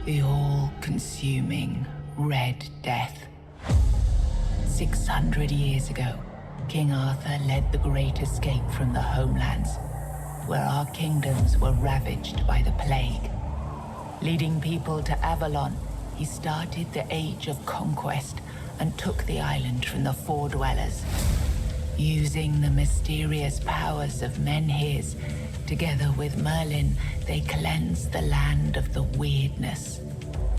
The all-consuming Red Death. 600 years ago, King Arthur led the Great Escape from the homelands, where our kingdoms were ravaged by the plague. Leading people to Avalon, he started the Age of Conquest and took the island from the Four Dwellers. Using the mysterious powers of Menhirs, together with Merlin, they cleansed the land of the weirdness,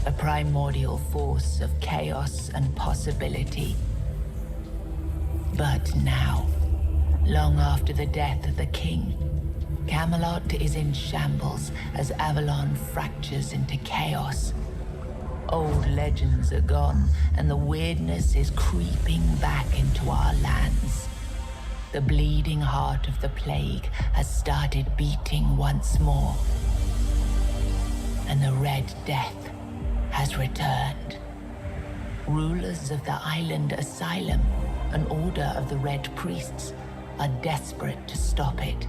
a primordial force of chaos and possibility. But now, long after the death of the king, Camelot is in shambles as Avalon fractures into chaos. Old legends are gone, and the weirdness is creeping back into our lands. The bleeding heart of the plague has started beating once more, and the Red Death has returned. Rulers of the island asylum, an order of the Red Priests, are desperate to stop it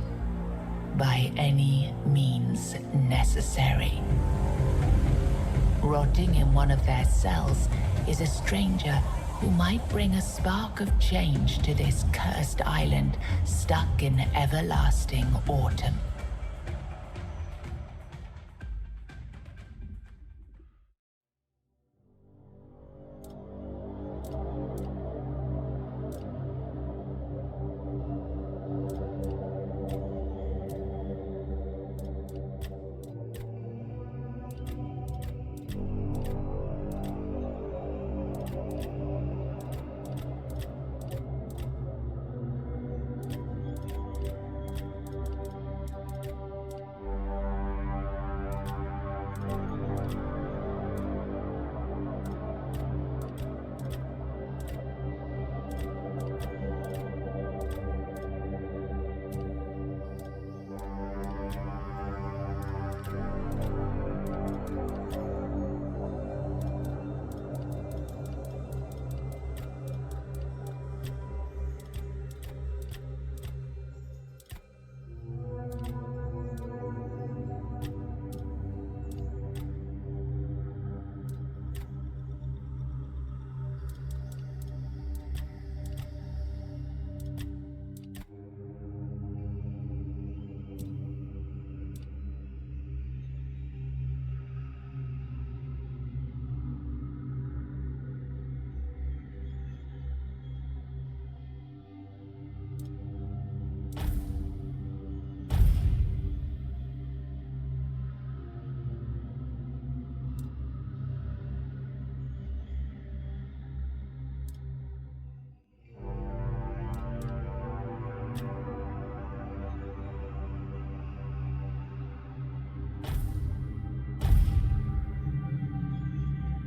by any means necessary. Rotting in one of their cells is a stranger who might bring a spark of change to this cursed island stuck in everlasting autumn.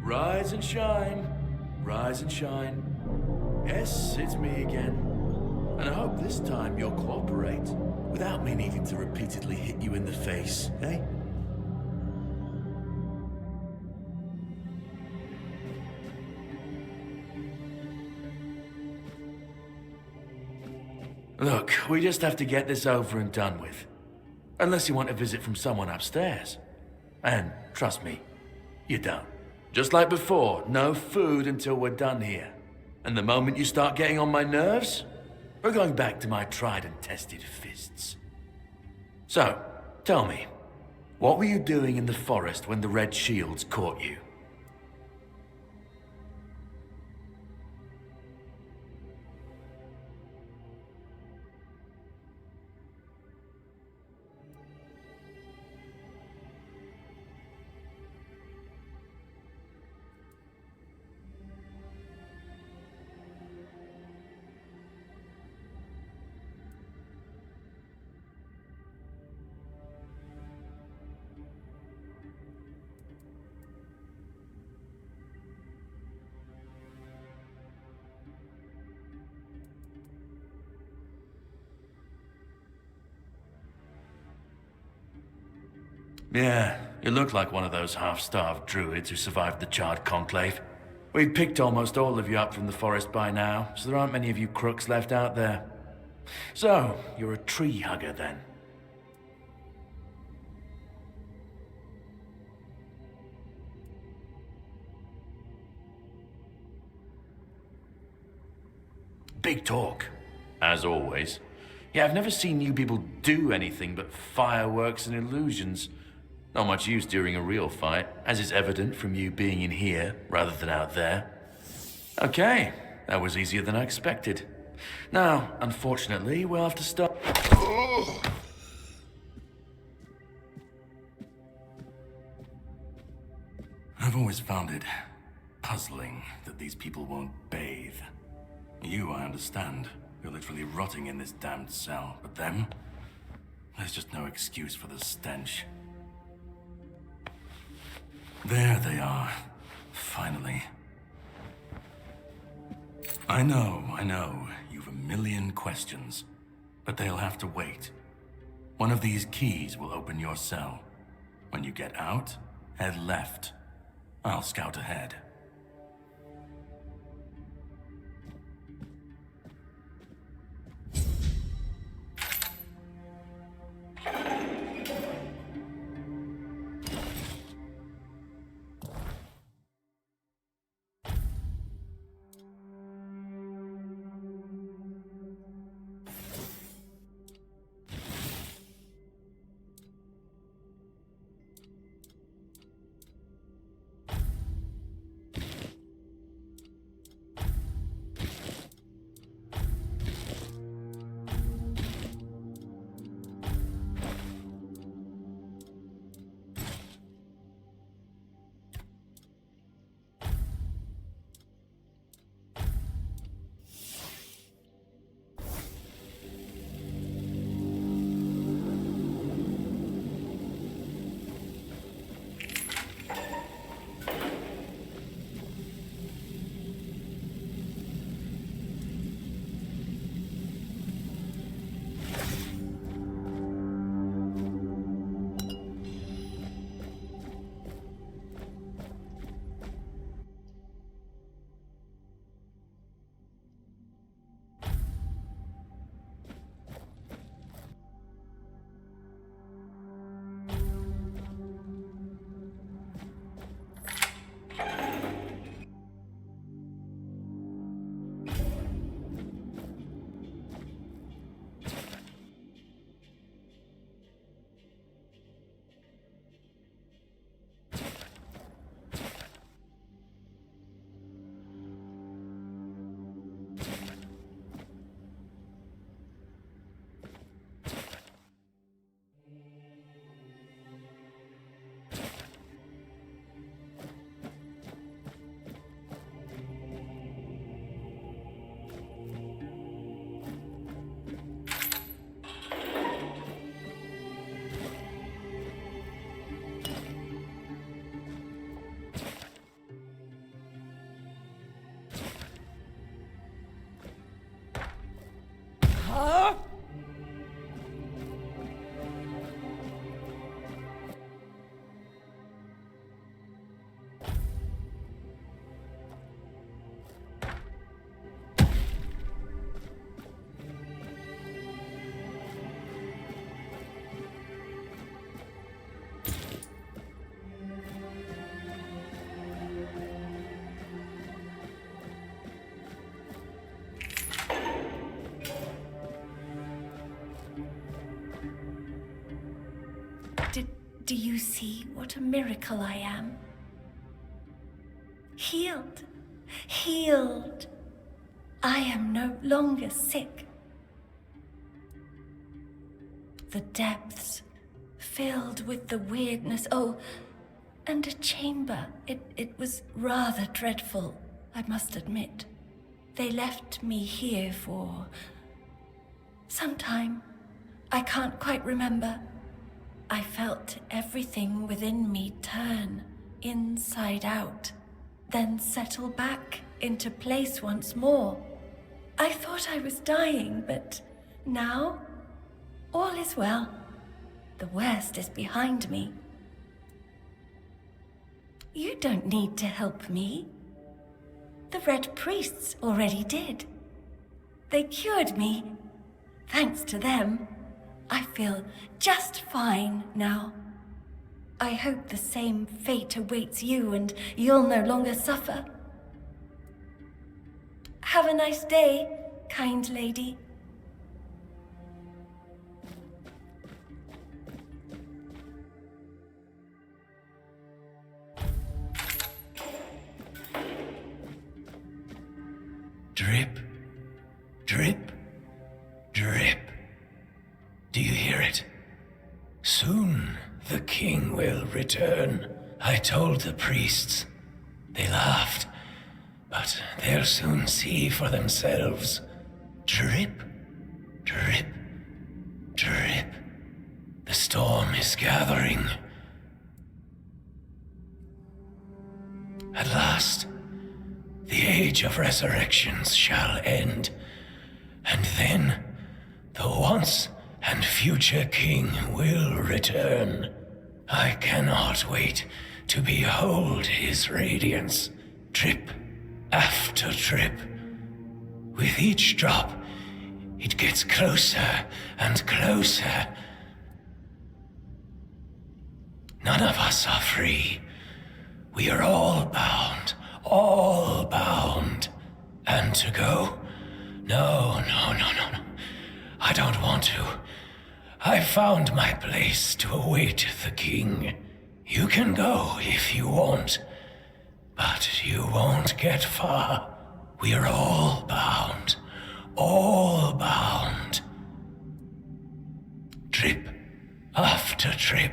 Rise and shine, rise and shine. Yes, it's me again. And I hope this time you'll cooperate, without me needing to repeatedly hit you in the face, eh? Look, we just have to get this over and done with. Unless you want a visit from someone upstairs. And trust me, you don't. Just like before, no food until we're done here. And the moment you start getting on my nerves, we're going back to my tried and tested fists. So, tell me, what were you doing in the forest when the Red Shields caught you? Yeah, you look like one of those half-starved druids who survived the Charred Conclave. We'd picked almost all of you up from the forest by now, so there aren't many of you crooks left out there. So, you're a tree hugger then? Big talk, as always. Yeah, I've never seen you people do anything but fireworks and illusions. Not much use during a real fight, as is evident from you being in here rather than out there. Okay, that was easier than I expected. Now, unfortunately, we'll have to stop. I've always found it puzzling that these people won't bathe. You, I understand. You're literally rotting in this damned cell. But them? There's just no excuse for the stench. There they are. Finally. I know. You've a million questions. But they'll have to wait. One of these keys will open your cell. When you get out, head left. I'll scout ahead. Do you see what a miracle I am? Healed. Healed. I am no longer sick. The depths filled with the weirdness. Oh, and a chamber. It was rather dreadful, I must admit. They left me here for some time. I can't quite remember. I felt everything within me turn inside out, then settle back into place once more. I thought I was dying, but now all is well. The worst is behind me. You don't need to help me. The Red Priests already did. They cured me. Thanks to them, I feel just fine now. I hope the same fate awaits you and you'll no longer suffer. Have a nice day. kind lady. Drip, drip, drip. Do you hear it? Soon the king will return. I told the priests. They laughed, but they'll soon see for themselves. Drip, drip, drip. The storm is gathering. At last, the age of resurrections shall end, and then the once and future king will return. I cannot wait to behold his radiance, drip after drip. With each drop, it gets closer and closer. None of us are free. We are all bound. All bound. And to go? No. I don't want to. I've found my place to await the king. You can go if you want, but you won't get far. We are all bound. All bound. Drip after drip.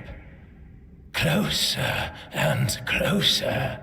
Closer and closer.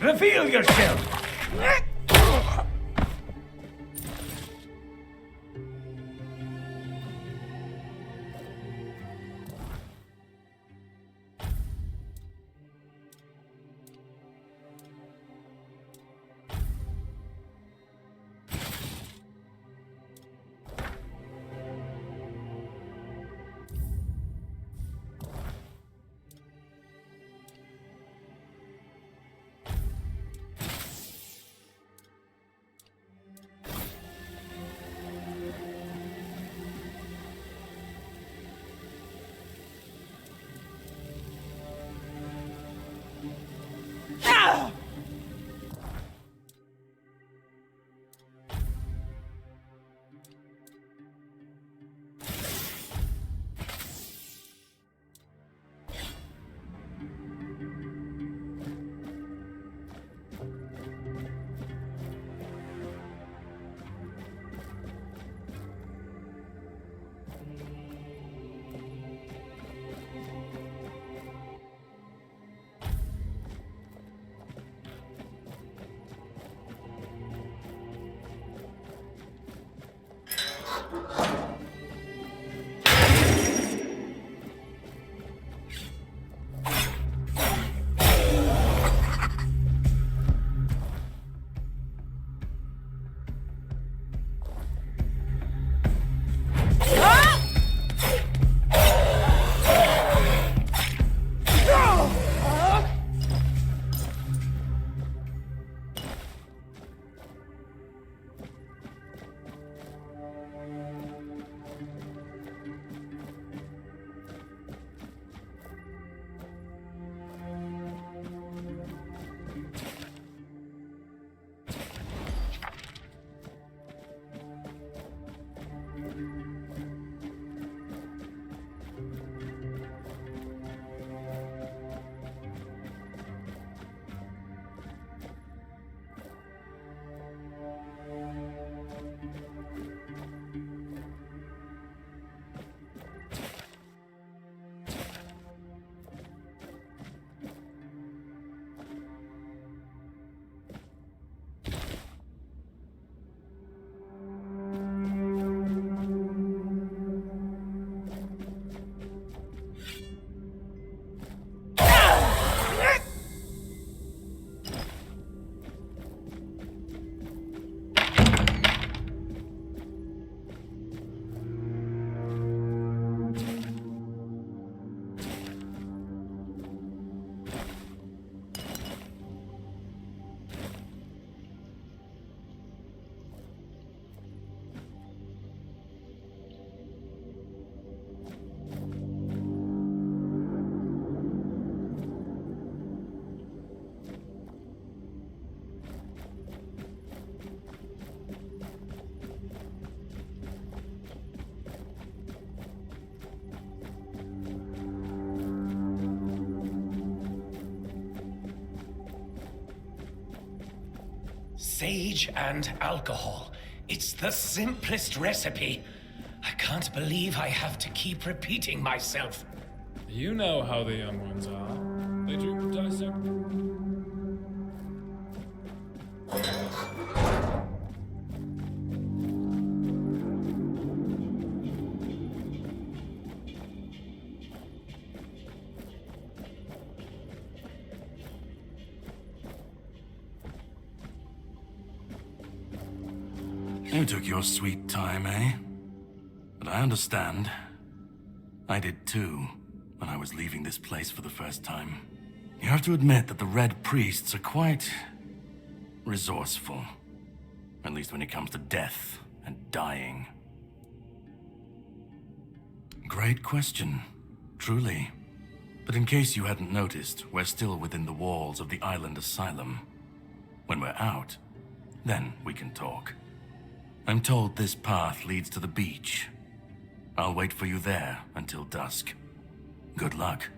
Reveal yourself! Sage and alcohol. It's the simplest recipe. I can't believe I have to keep repeating myself. You know how the young ones are. They drink dissect. You took your sweet time, eh? But I understand. I did too, when I was leaving this place for the first time. You have to admit that the Red Priests are quite resourceful. At least when it comes to death and dying. Great question, truly. But in case you hadn't noticed, we're still within the walls of the island asylum. When we're out, then we can talk. I'm told this path leads to the beach. I'll wait for you there until dusk. Good luck.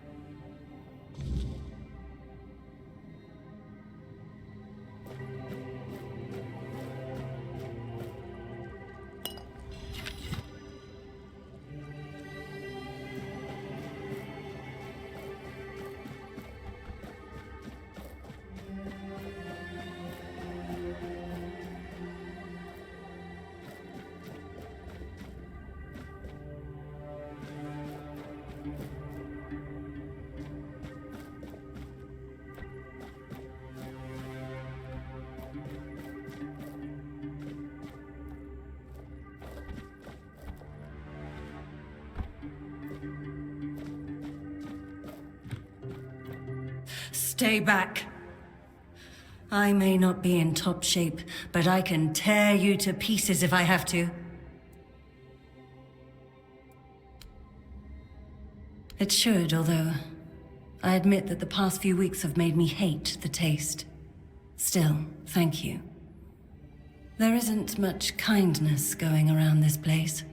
Stay back. I may not be in top shape, but I can tear you to pieces if I have to. It should, although I admit that the past few weeks have made me hate the taste. Still, thank you. There isn't much kindness going around this place.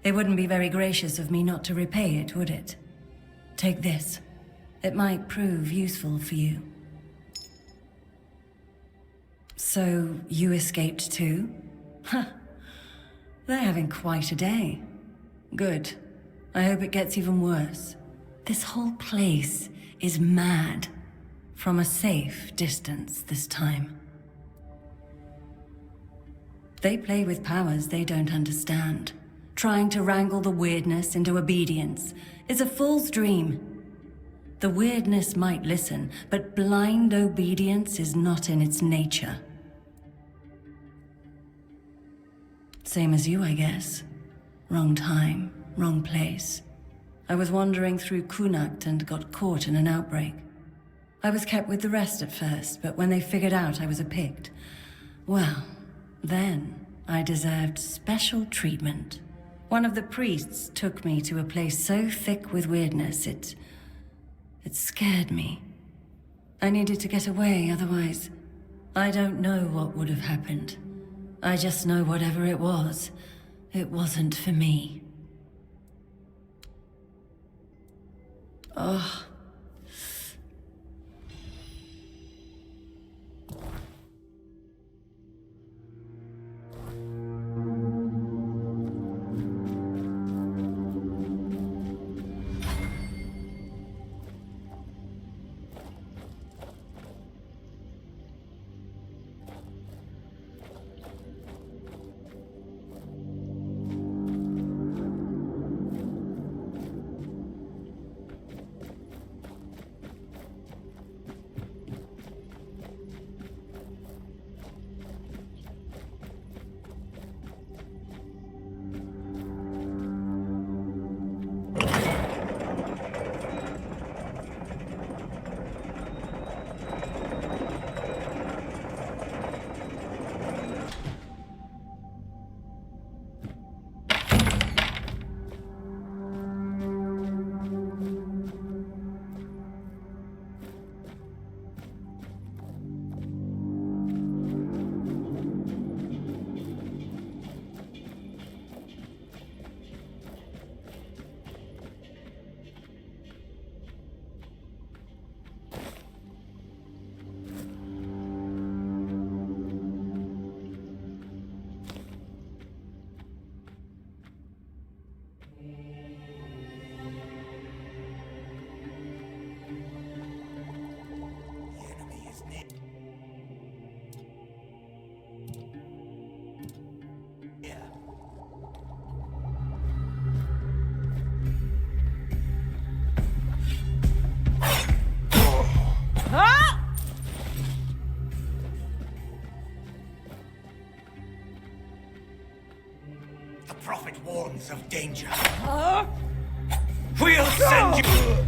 It wouldn't be very gracious of me not to repay it, would it? Take this. It might prove useful for you. So, you escaped too? Huh. They're having quite a day. Good. I hope it gets even worse. This whole place is mad. From a safe distance this time. They play with powers they don't understand. Trying to wrangle the weirdness into obedience is a fool's dream. The weirdness might listen, but blind obedience is not in its nature. Same as you, I guess. Wrong time, wrong place. I was wandering through Kunakt and got caught in an outbreak. I was kept with the rest at first, but when they figured out I was a Pict, well, then I deserved special treatment. One of the priests took me to a place so thick with weirdness, it scared me. I needed to get away, otherwise, I don't know what would have happened. I just know whatever it wasn't for me. Oh. warns of danger. We'll send you...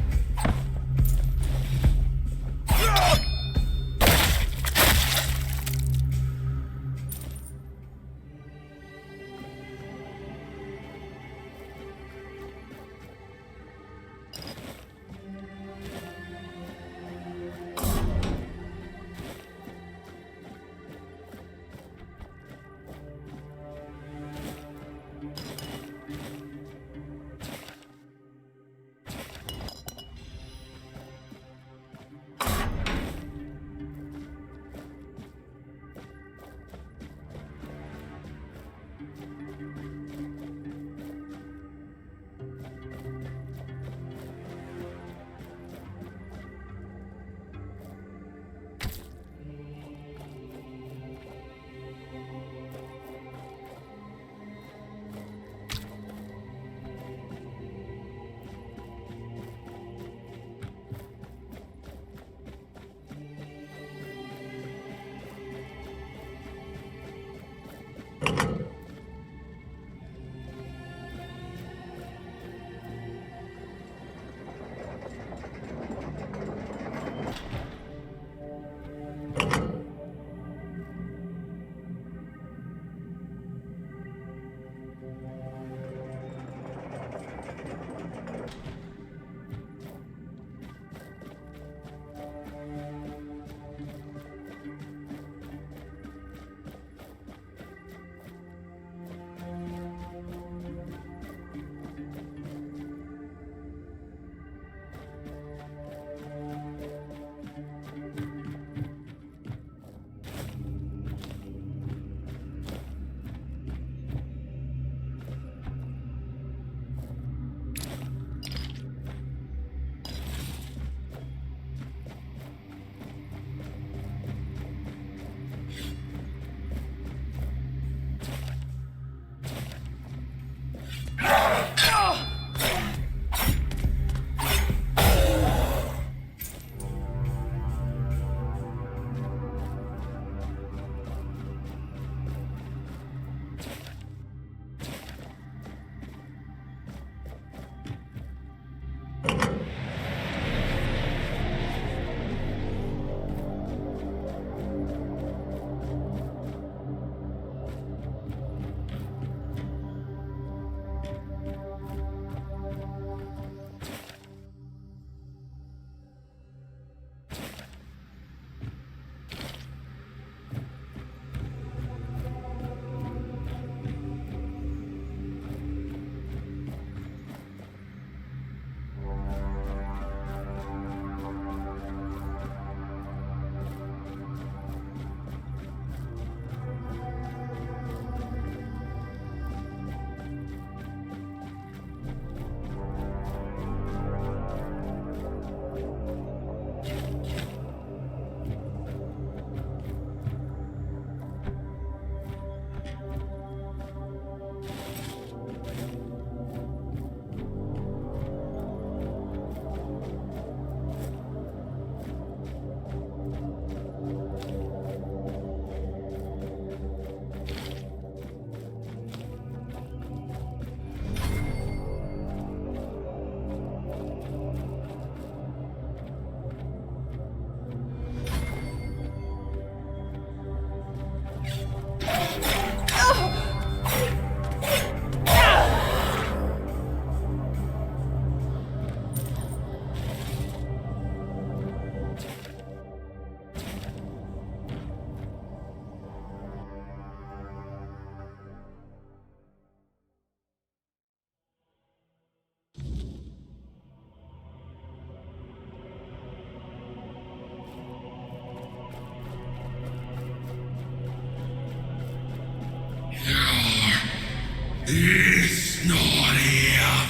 He's not here.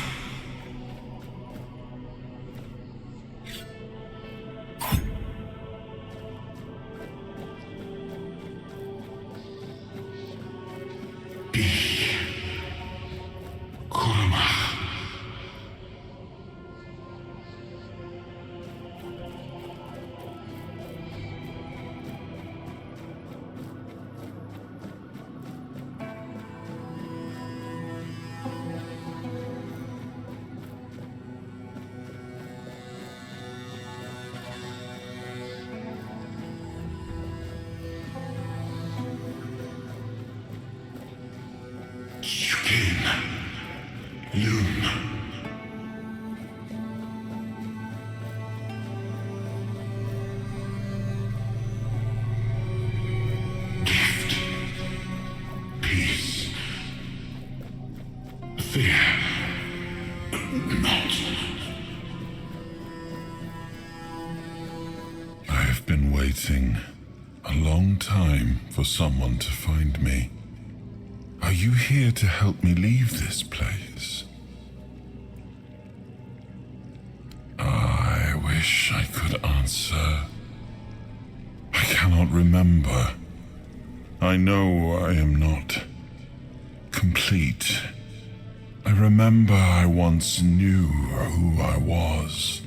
Loon. Gift. Peace. Fear. Not. I have been waiting a long time for someone to find me. Are you here to help me leave this place? I wish I could answer. I cannot remember. I know I am not complete. I remember I once knew who I was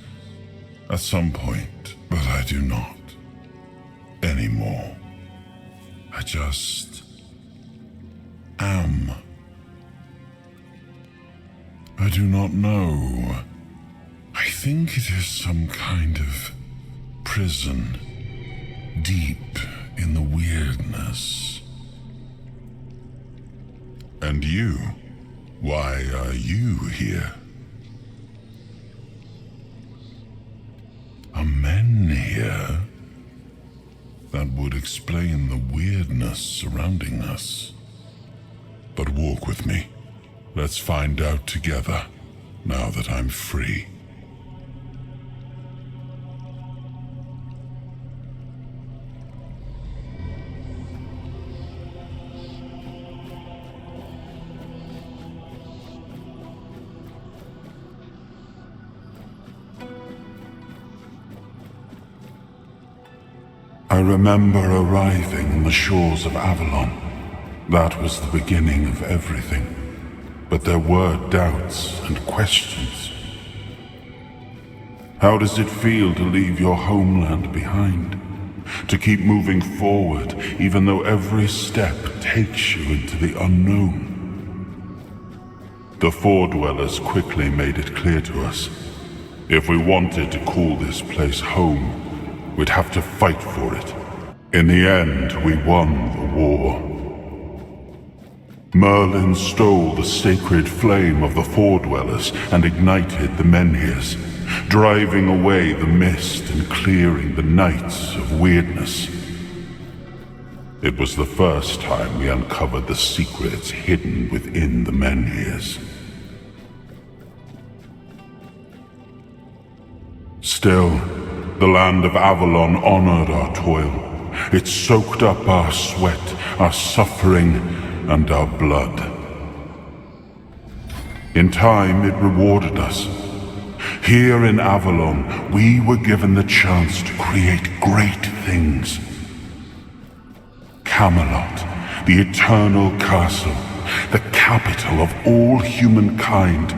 at some point, but I do not anymore. I just am. I do not know. I think it is some kind of prison deep in the weirdness. And you? Why are you here? Are men here? That would explain the weirdness surrounding us. But walk with me. Let's find out together, now that I'm free. I remember arriving on the shores of Avalon. That was the beginning of everything. But there were doubts and questions. How does it feel to leave your homeland behind? To keep moving forward, even though every step takes you into the unknown? The Four Dwellers quickly made it clear to us. If we wanted to call this place home, we'd have to fight for it. In the end, we won the war. Merlin stole the sacred flame of the Four Dwellers and ignited the menhirs, driving away the mist and clearing the nights of weirdness. It was the first time we uncovered the secrets hidden within the menhirs. Still, the land of Avalon honored our toil. It soaked up our sweat, our suffering, and our blood. In time, it rewarded us. Here in Avalon, we were given the chance to create great things. Camelot, the eternal castle, the capital of all humankind,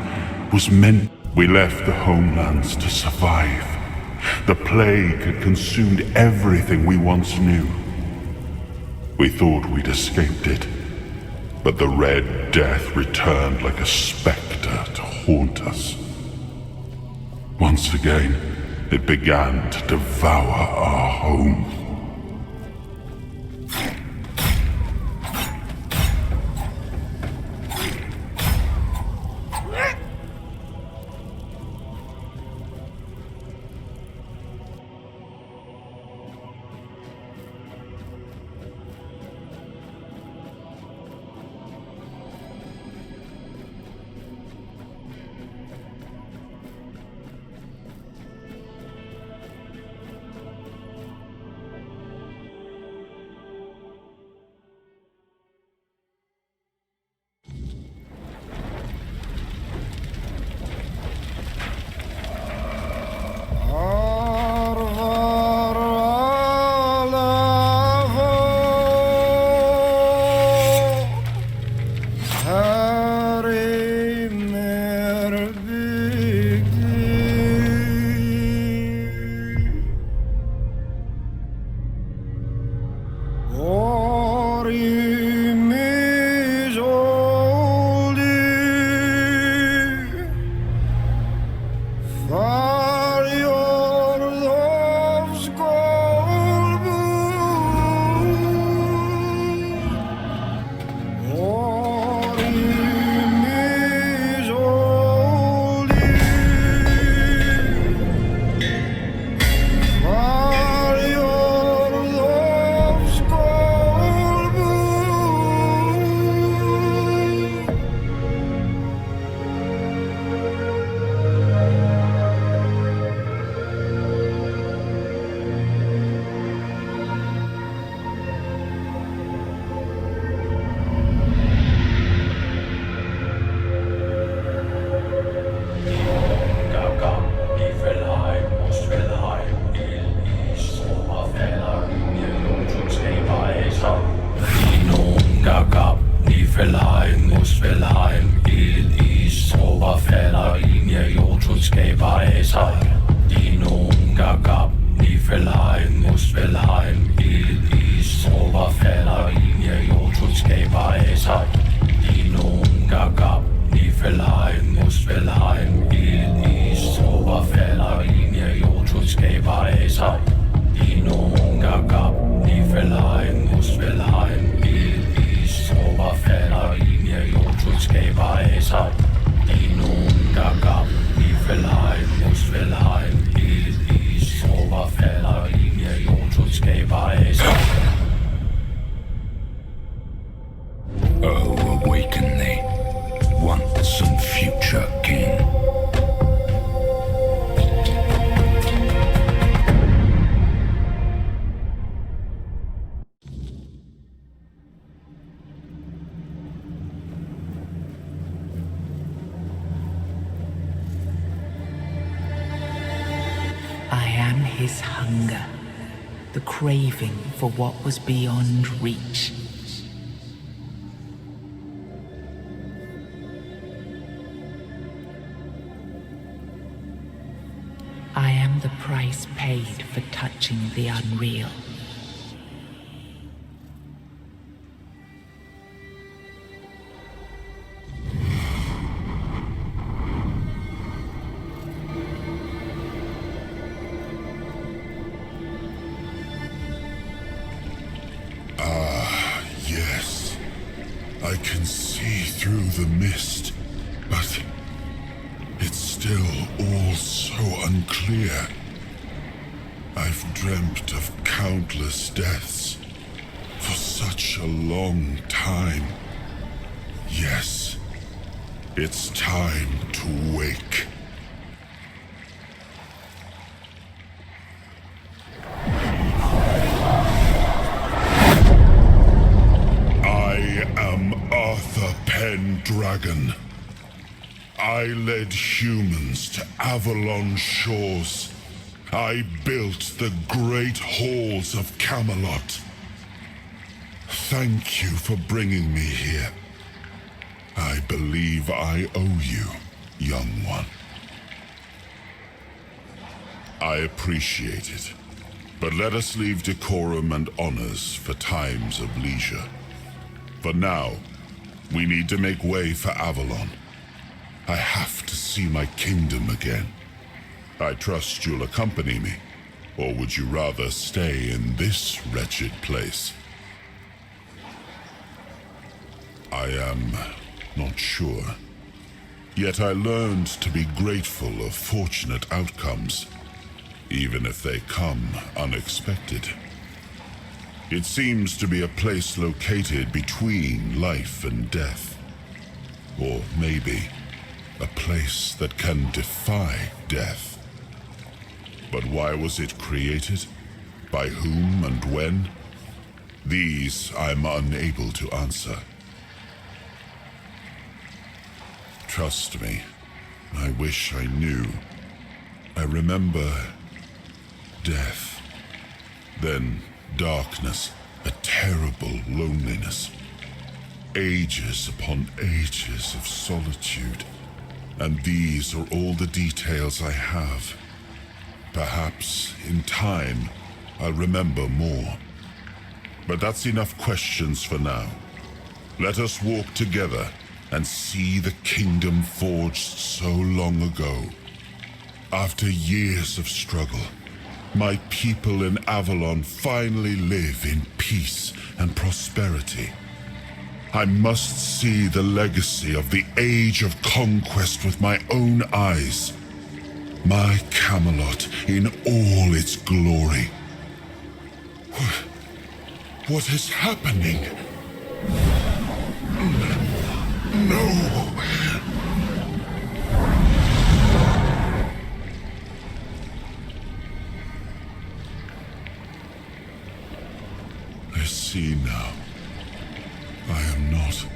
was meant. We left the homelands to survive. The plague had consumed everything we once knew. We thought we'd escaped it, but the Red Death returned like a specter to haunt us. Once again, it began to devour our home. hunger, the craving for what was beyond reach. I am the price paid for touching the unreal. Yes, I can see through the mist, but it's still all so unclear. I've dreamt of countless deaths for such a long time. Yes, it's time to wake. Pendragon. I led humans to Avalon shores. I built the great halls of Camelot. Thank you for bringing me here. I believe I owe you, young one. I appreciate it, but let us leave decorum and honors for times of leisure. For now, we need to make way for Avalon. I have to see my kingdom again. I trust you'll accompany me, or would you rather stay in this wretched place? I am not sure. Yet I learned to be grateful of fortunate outcomes, even if they come unexpected. It seems to be a place located between life and death. Or maybe a place that can defy death. But why was it created? By whom and when? These I'm unable to answer. Trust me, I wish I knew. I remember death, then darkness, a terrible loneliness. Ages upon ages of solitude. And these are all the details I have. Perhaps, in time, I'll remember more. But that's enough questions for now. Let us walk together and see the kingdom forged so long ago. After years of struggle, my people in Avalon finally live in peace and prosperity. I must see the legacy of the Age of Conquest with my own eyes. My Camelot in all its glory. What is happening? No! I see now. I am not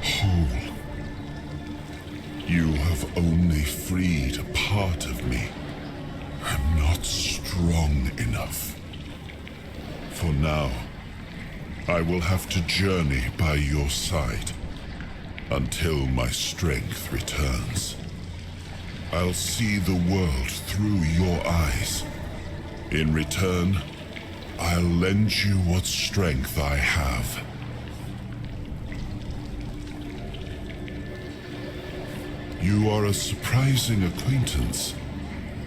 whole. You have only freed a part of me. I'm not strong enough. For now, I will have to journey by your side until my strength returns. I'll see the world through your eyes. In return, I'll lend you what strength I have. You are a surprising acquaintance,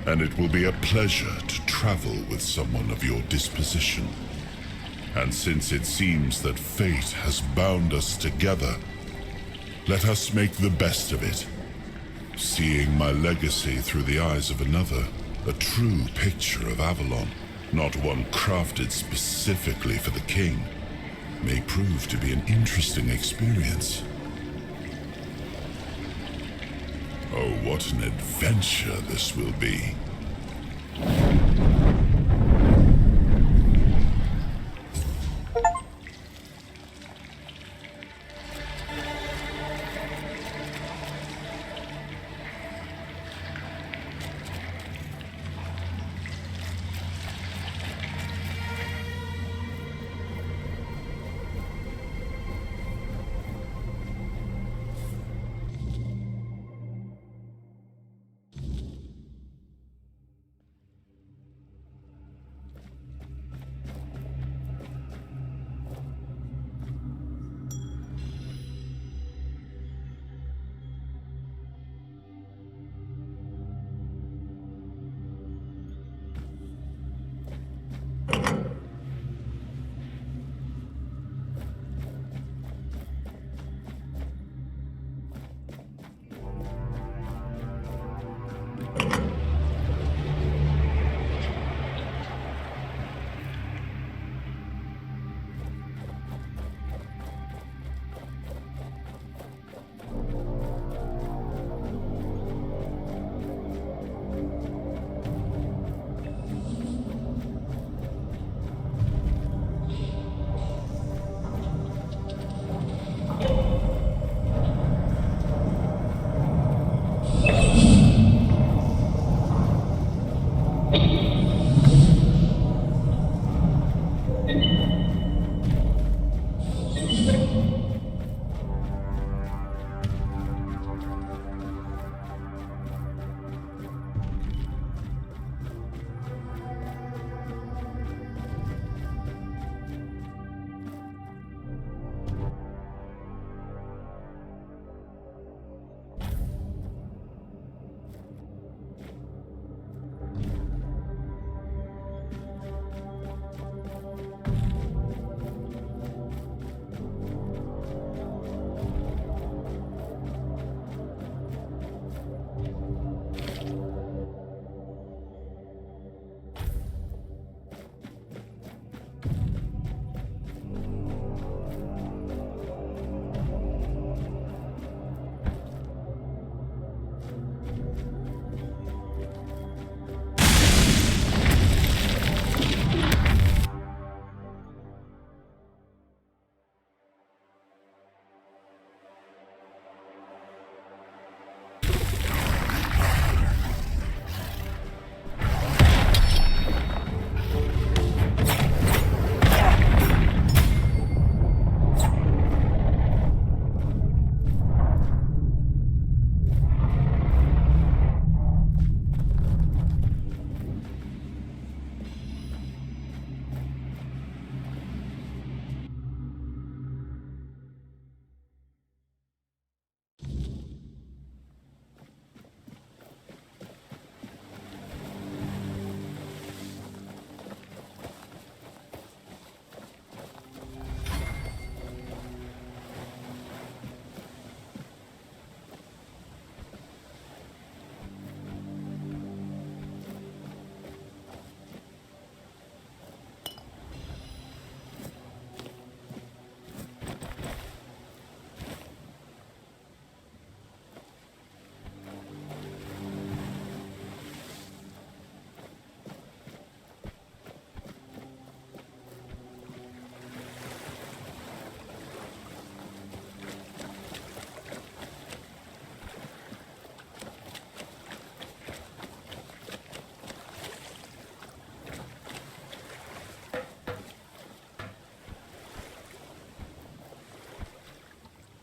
and it will be a pleasure to travel with someone of your disposition. And since it seems that fate has bound us together, let us make the best of it. Seeing my legacy through the eyes of another, a true picture of Avalon, not one crafted specifically for the king, may prove to be an interesting experience. Oh, what an adventure this will be.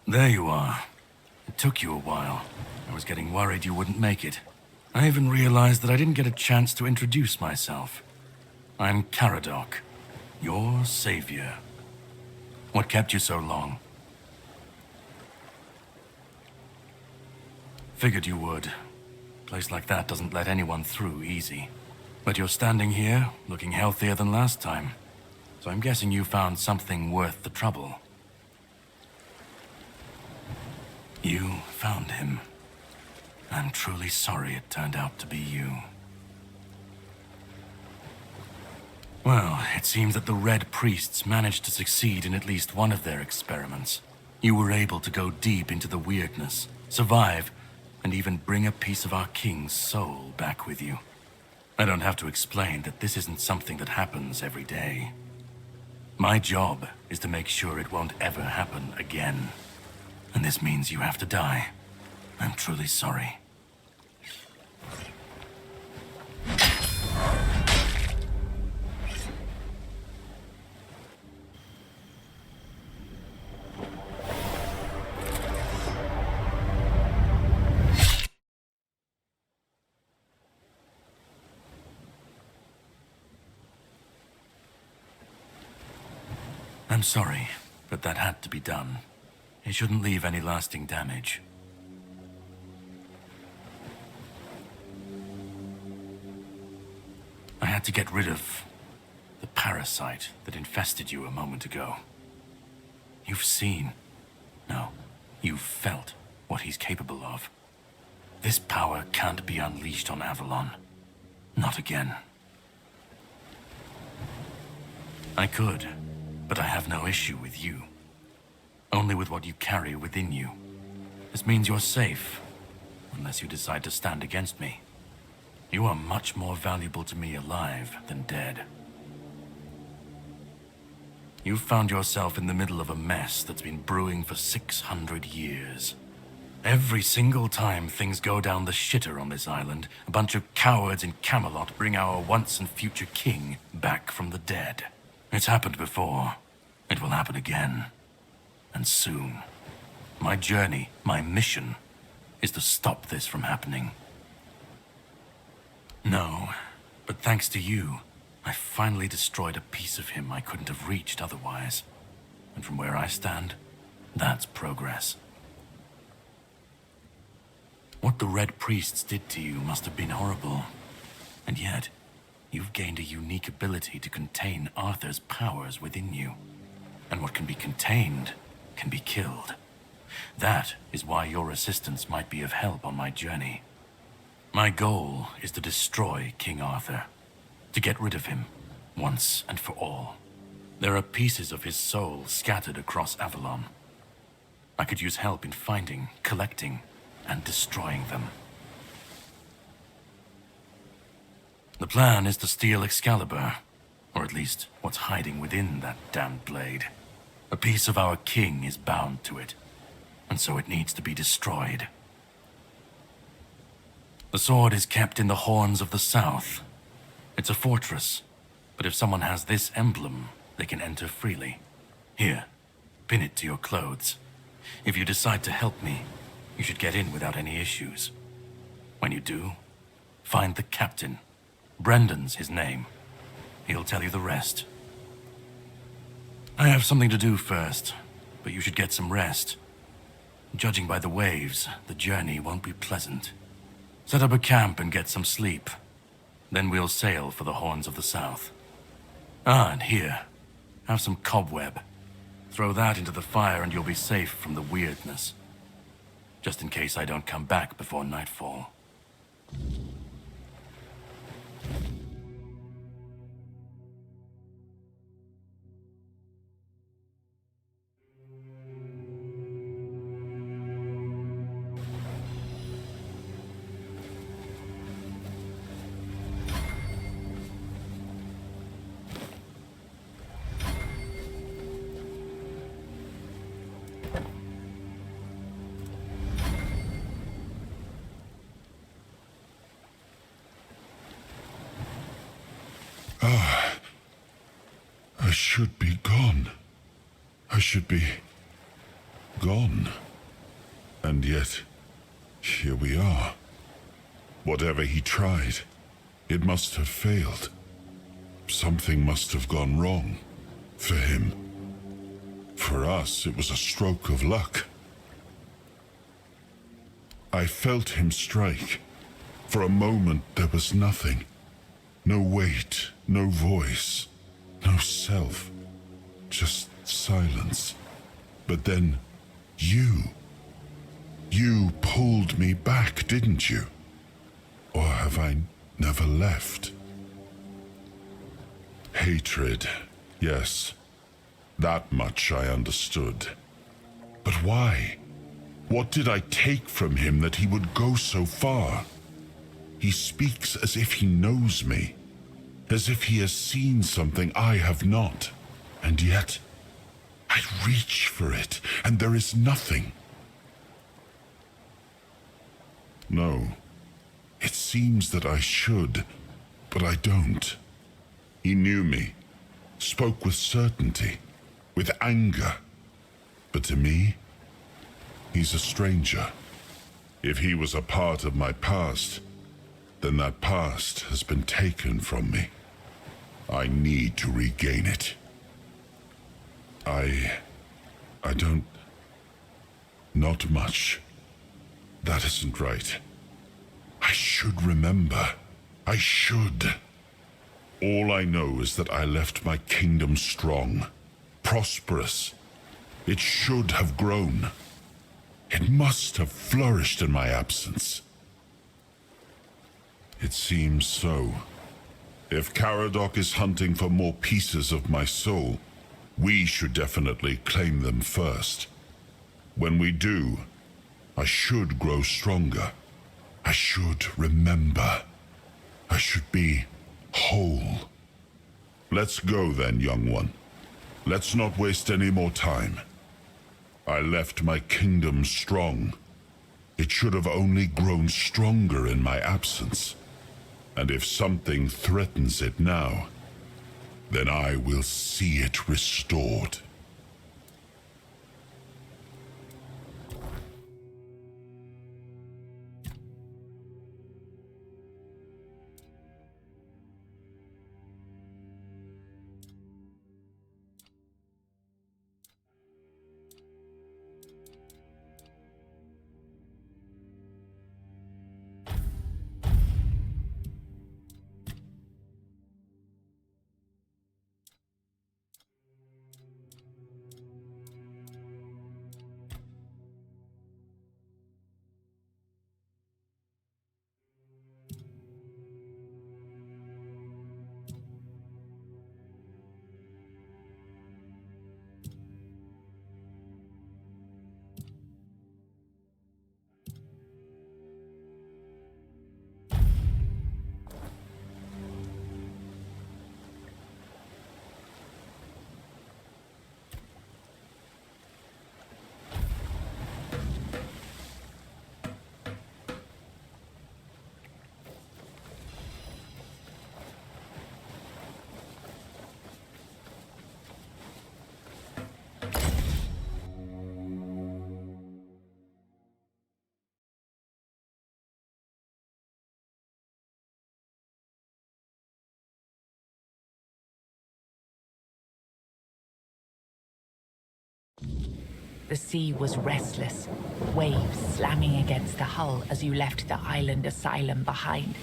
There you are. It took you a while. I was getting worried you wouldn't make it. I even realized that I didn't get a chance to introduce myself. I'm Caradoc, your savior. What kept you so long? Figured you would. A place like that doesn't let anyone through easy. But you're standing here, looking healthier than last time. So I'm guessing you found something worth the trouble. You found him. I'm truly sorry it turned out to be you. Well, it seems that the Red Priests managed to succeed in at least one of their experiments. You were able to go deep into the weirdness, survive, and even bring a piece of our king's soul back with you. I don't have to explain that this isn't something that happens every day. My job is to make sure it won't ever happen again. And this means you have to die. I'm truly sorry. I'm sorry, but that had to be done. It shouldn't leave any lasting damage. I had to get rid of the parasite that infested you a moment ago. You've seen, no, you've felt what he's capable of. This power can't be unleashed on Avalon. Not again. I could, but I have no issue with you. Only with what you carry within you. This means you're safe, unless you decide to stand against me. You are much more valuable to me alive than dead. You've found yourself in the middle of a mess that's been brewing for 600 years. Every single time things go down the shitter on this island, a bunch of cowards in Camelot bring our once and future king back from the dead. It's happened before. It will happen again. And soon. My journey, my mission, is to stop this from happening. No, but thanks to you, I finally destroyed a piece of him I couldn't have reached otherwise. And from where I stand, that's progress. What the Red Priests did to you must have been horrible. And yet, you've gained a unique ability to contain Arthur's powers within you. And what can be contained can be killed. That is why your assistance might be of help on my journey. My goal is to destroy King Arthur, to get rid of him, once and for all. There are pieces of his soul scattered across Avalon. I could use help in finding, collecting, and destroying them. The plan is to steal Excalibur, or at least what's hiding within that damned blade. A piece of our king is bound to it, and so it needs to be destroyed. The sword is kept in the Horns of the South. It's a fortress, but if someone has this emblem, they can enter freely. Here, pin it to your clothes. If you decide to help me, you should get in without any issues. When you do, find the captain. Brendan's his name. He'll tell you the rest. I have something to do first, but you should get some rest. Judging by the waves, the journey won't be pleasant. Set up a camp and get some sleep. Then we'll sail for the Horns of the South. Ah, and here, have some cobweb. Throw that into the fire and you'll be safe from the weirdness. Just in case I don't come back before nightfall. I should be gone. I should be gone. And yet, here we are. Whatever he tried, it must have failed. Something must have gone wrong. For him. For us, it was a stroke of luck. I felt him strike. For a moment, there was nothing. No weight, no voice, no self. Just silence. But then, you pulled me back, didn't you? Or have I never left? Hatred, yes. That much I understood. But why? What did I take from him that he would go so far? He speaks as if he knows me, as if he has seen something I have not. And yet, I reach for it, and there is nothing. No, it seems that I should, but I don't. He knew me, spoke with certainty, with anger. But to me, he's a stranger. If he was a part of my past, then that past has been taken from me. I need to regain it. I don't... Not much. That isn't right. I should remember. I should. All I know is that I left my kingdom strong, prosperous. It should have grown. It must have flourished in my absence. It seems so. If Caradoc is hunting for more pieces of my soul, we should definitely claim them first. When we do, I should grow stronger. I should remember. I should be whole. Let's go then, young one. Let's not waste any more time. I left my kingdom strong. It should have only grown stronger in my absence. And if something threatens it now, then I will see it restored. The sea was restless, waves slamming against the hull as you left the island asylum behind.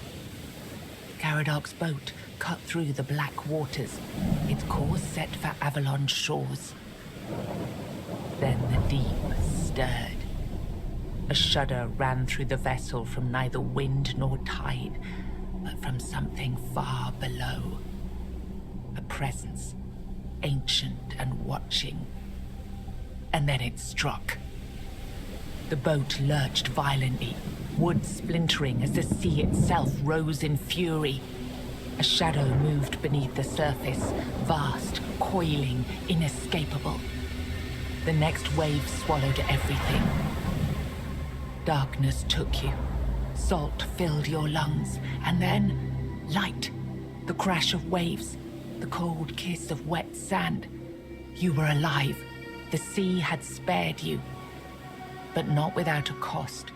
Caradoc's boat cut through the black waters, its course set for Avalon's shores. Then the deep stirred. A shudder ran through the vessel from neither wind nor tide, but from something far below. A presence, ancient and watching. And then it struck. The boat lurched violently, wood splintering as the sea itself rose in fury. A shadow moved beneath the surface, vast, coiling, inescapable. The next wave swallowed everything. Darkness took you. Salt filled your lungs, and then light. The crash of waves, the cold kiss of wet sand. You were alive. The sea had spared you, but not without a cost.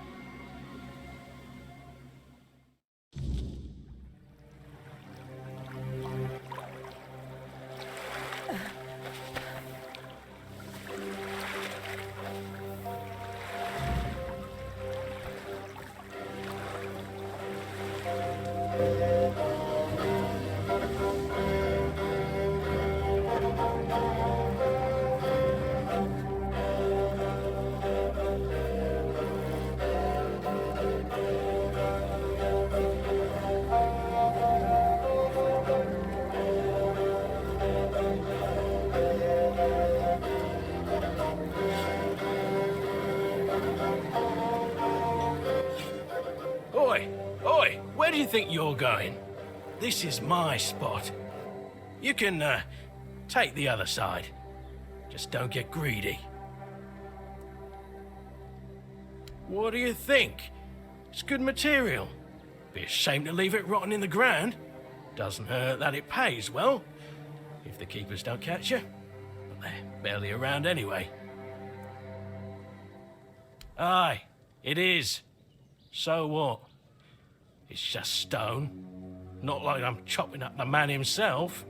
Oi, where do you think you're going? This is my spot. You can, take the other side. Just don't get greedy. What do you think? It's good material. Be a shame to leave it rotting in the ground. Doesn't hurt that it pays well, if the keepers don't catch you. But they're barely around anyway. Aye, it is. So what? It's just stone. Not like I'm chopping up the man himself.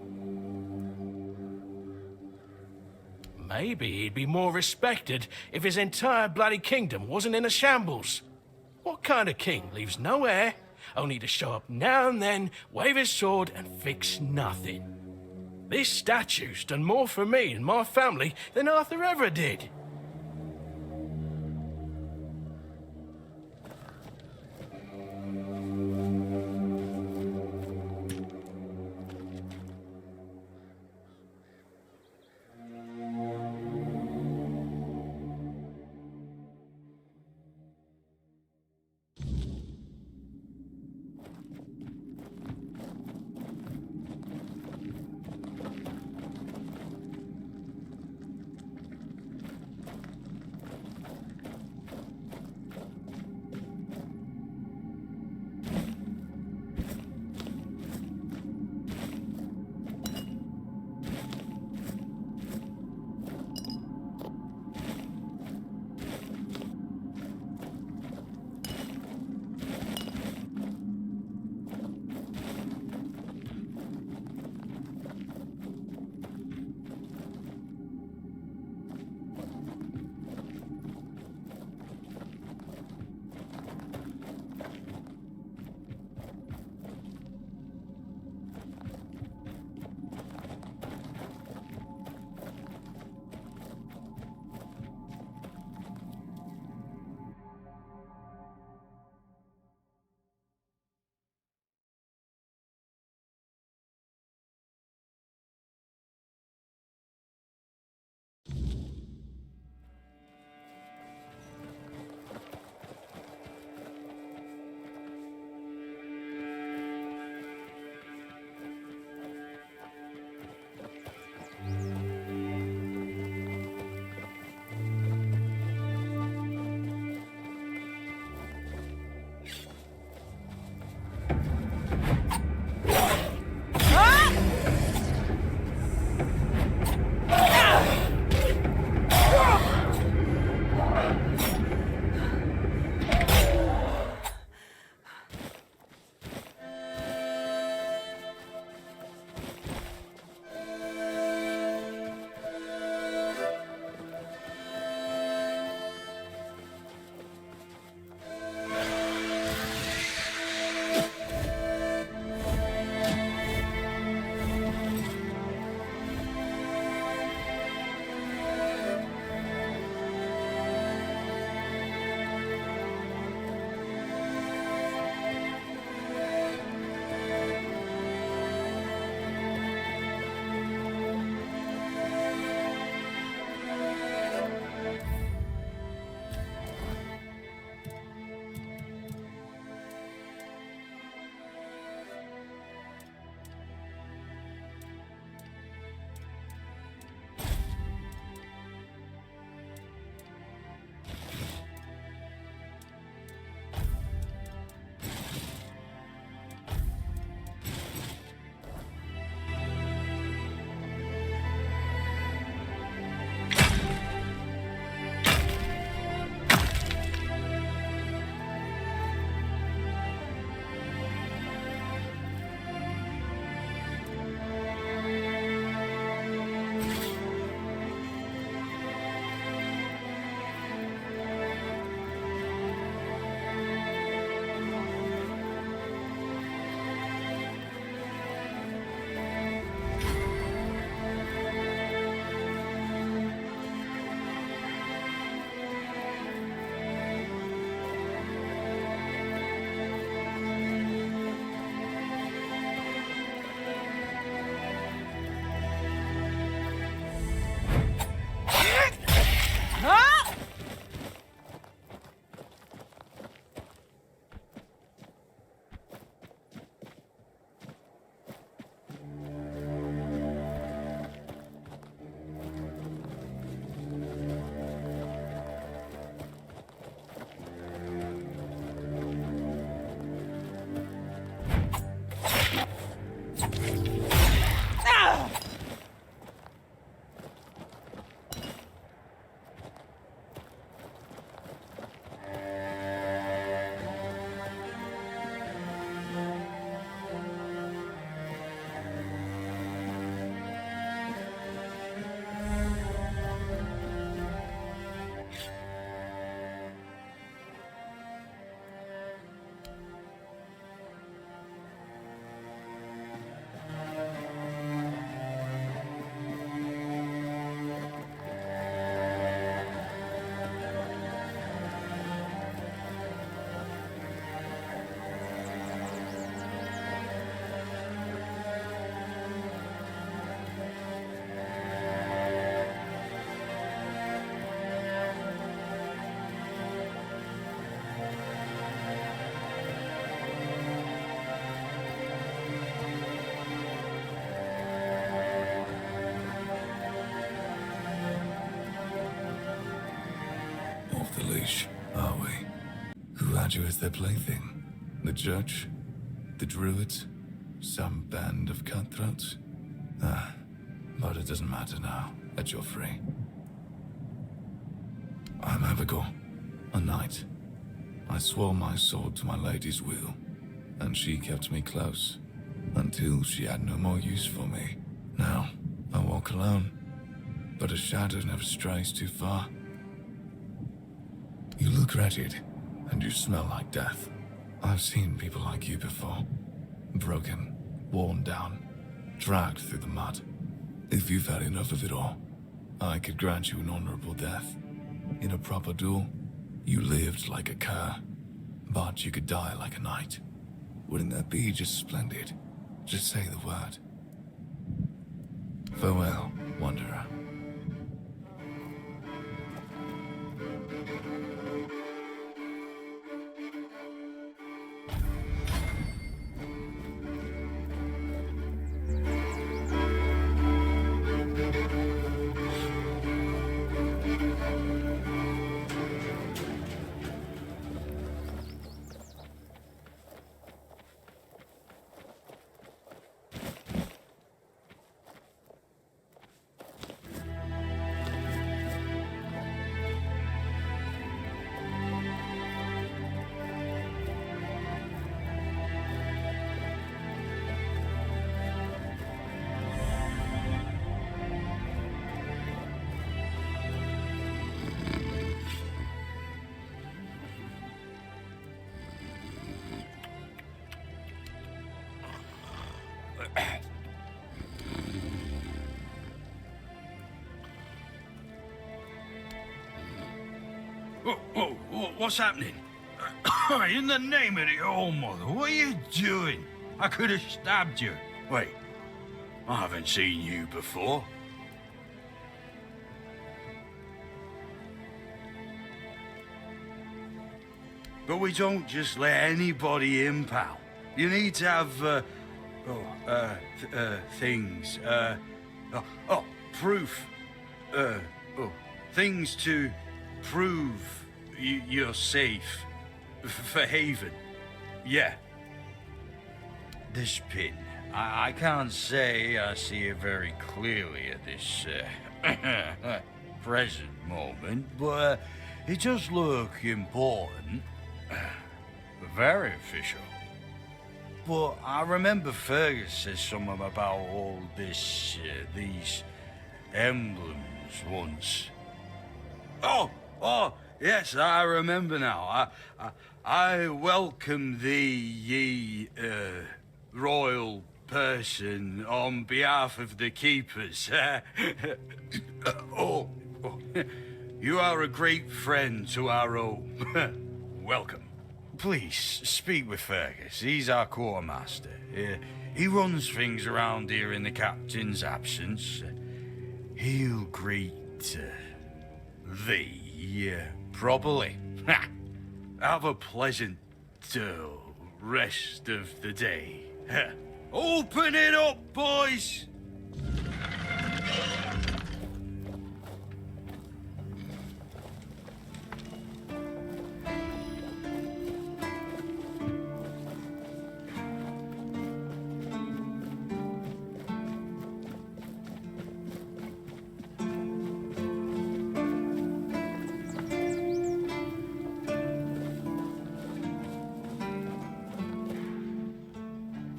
Maybe he'd be more respected if his entire bloody kingdom wasn't in a shambles. What kind of king leaves no heir, only to show up now and then, wave his sword and fix nothing? This statue's done more for me and my family than Arthur ever did. the leash, are we? Who had you as their plaything? The church? The druids? Some band of cutthroats? But it doesn't matter now that you're free. I'm Abigail, a knight. I swore my sword to my lady's will, and she kept me close, until she had no more use for me. Now, I walk alone, but a shadow never strays too far. You look wretched, and you smell like death. I've seen people like you before. Broken, worn down, dragged through the mud. If you've had enough of it all, I could grant you an honorable death. In a proper duel, you lived like a cur, but you could die like a knight. Wouldn't that be just splendid? Just say the word. Farewell, wanderer. What's happening? In the name of the All Mother, what are you doing? I could have stabbed you. Wait, I haven't seen you before. But we don't just let anybody in, pal. You need to have, things, proof. Things to prove you're safe for Haven. Yeah. This pin. I can't say I see it very clearly at this present moment, but it does look important. Very official. But I remember Fergus said something about all this, these emblems once. Oh, yes, I remember now. I welcome thee, ye, royal person, on behalf of the keepers. You are a great friend to our home. Welcome. Please, speak with Fergus. He's our quartermaster. He runs things around here in the captain's absence. He'll greet thee properly. Have a pleasant rest of the day. Open it up, boys!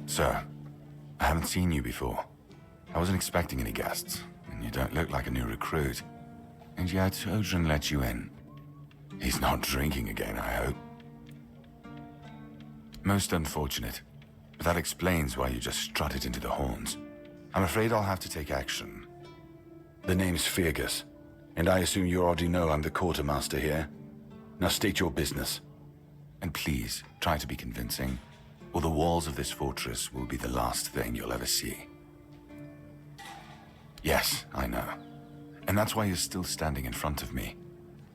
Sir, I haven't seen you before. I wasn't expecting any guests, and you don't look like a new recruit. And yet, Odrin let you in. He's not drinking again, I hope. Most unfortunate, but that explains why you just strutted into the horns. I'm afraid I'll have to take action. The name's Fergus, and I assume you already know I'm the quartermaster here. Now state your business. And please, try to be convincing, or the walls of this fortress will be the last thing you'll ever see. Yes, I know. And that's why you're still standing in front of me.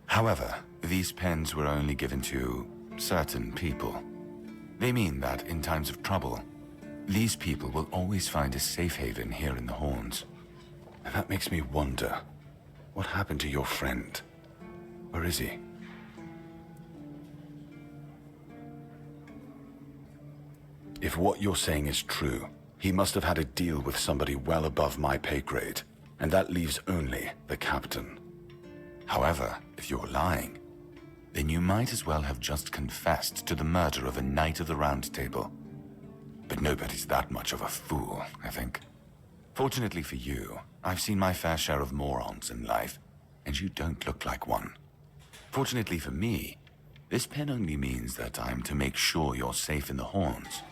However, these pens were only given to certain people. They mean that in times of trouble, these people will always find a safe haven here in the Horns. And that makes me wonder, what happened to your friend? Where is he? If what you're saying is true, he must have had a deal with somebody well above my pay grade, and that leaves only the captain. However, if you're lying, then you might as well have just confessed to the murder of a Knight of the Round Table. But nobody's that much of a fool, I think. Fortunately for you, I've seen my fair share of morons in life, and you don't look like one. Fortunately for me, this pen only means that I'm to make sure you're safe in the Horns.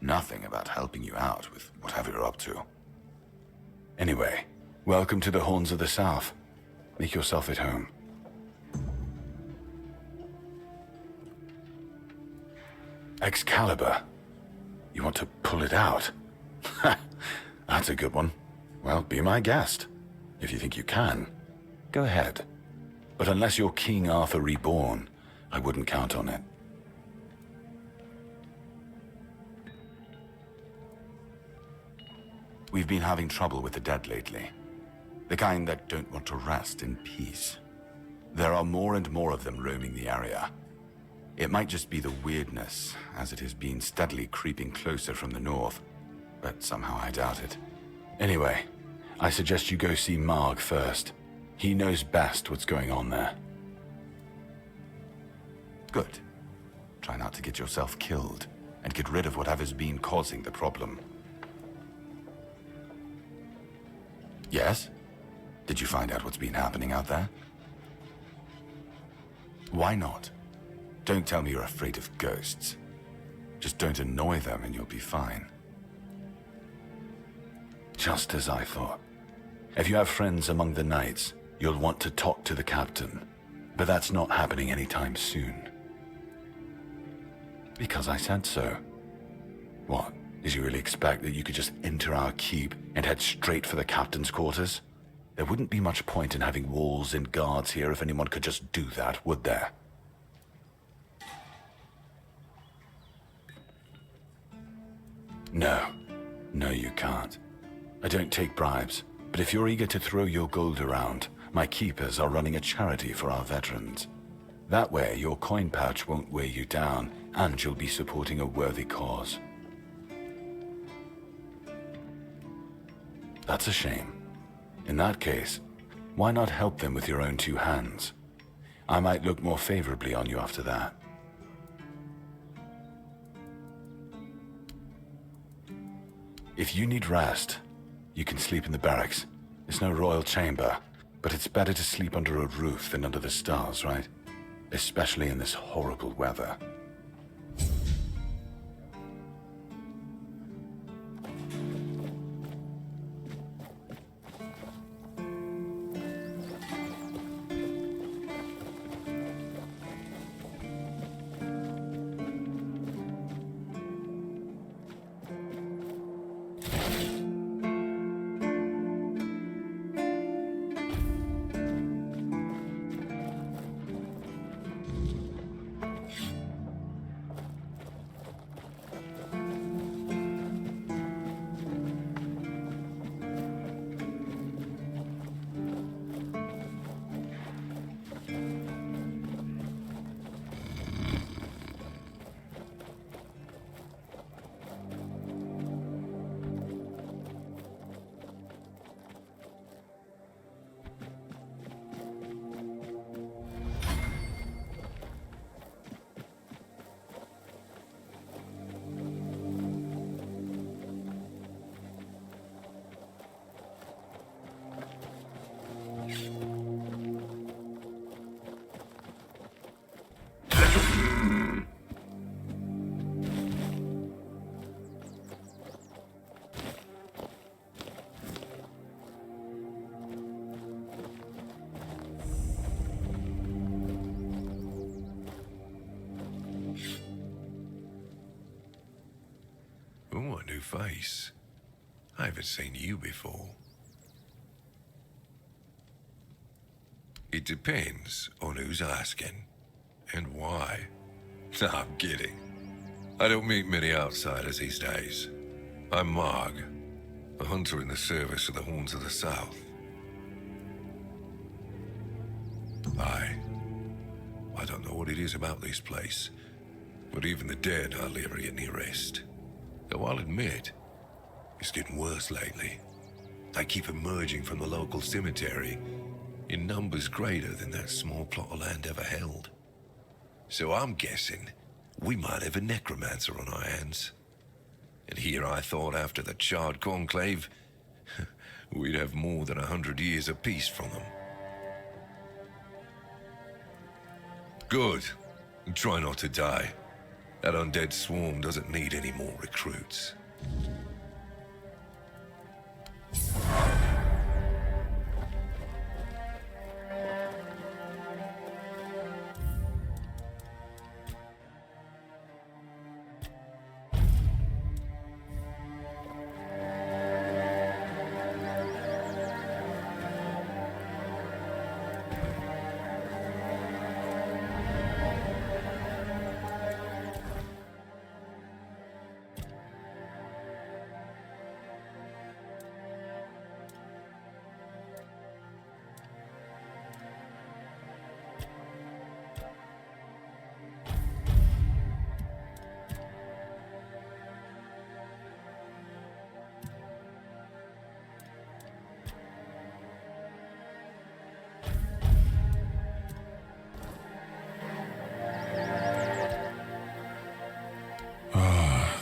Nothing about helping you out with whatever you're up to. Anyway, welcome to the Horns of the South. Make yourself at home. Excalibur. You want to pull it out? That's a good one. Well, be my guest. If you think you can, go ahead. But unless you're King Arthur reborn, I wouldn't count on it. We've been having trouble with the dead lately. The kind that don't want to rest in peace. There are more and more of them roaming the area. It might just be the weirdness, as it has been steadily creeping closer from the north, but somehow I doubt it. Anyway, I suggest you go see Marg first. He knows best what's going on there. Good. Try not to get yourself killed, and get rid of whatever's been causing the problem. Yes? Did you find out what's been happening out there? Why not? Don't tell me you're afraid of ghosts. Just don't annoy them and you'll be fine. Just as I thought. If you have friends among the knights, you'll want to talk to the captain. But that's not happening anytime soon. Because I said so. What? Did you really expect that you could just enter our keep and head straight for the captain's quarters? There wouldn't be much point in having walls and guards here if anyone could just do that, would there? No. No, you can't. I don't take bribes, but if you're eager to throw your gold around, my keepers are running a charity for our veterans. That way, your coin pouch won't weigh you down, and you'll be supporting a worthy cause. That's a shame. In that case, why not help them with your own two hands? I might look more favorably on you after that. If you need rest, you can sleep in the barracks. It's no royal chamber, but it's better to sleep under a roof than under the stars, right? Especially in this horrible weather. Oh, a new face. I haven't seen you before. It depends on who's asking and why. No, I'm kidding. I don't meet many outsiders these days. I'm Marg, a hunter in the service of the Horns of the South. I don't know what it is about this place, but even the dead hardly ever get any rest. Though I'll admit, it's getting worse lately. They keep emerging from the local cemetery in numbers greater than that small plot of land ever held. So I'm guessing we might have a necromancer on our hands. And here I thought after the charred conclave, we'd have more than 100 years of peace from them. Good. Try not to die. That undead swarm doesn't need any more recruits.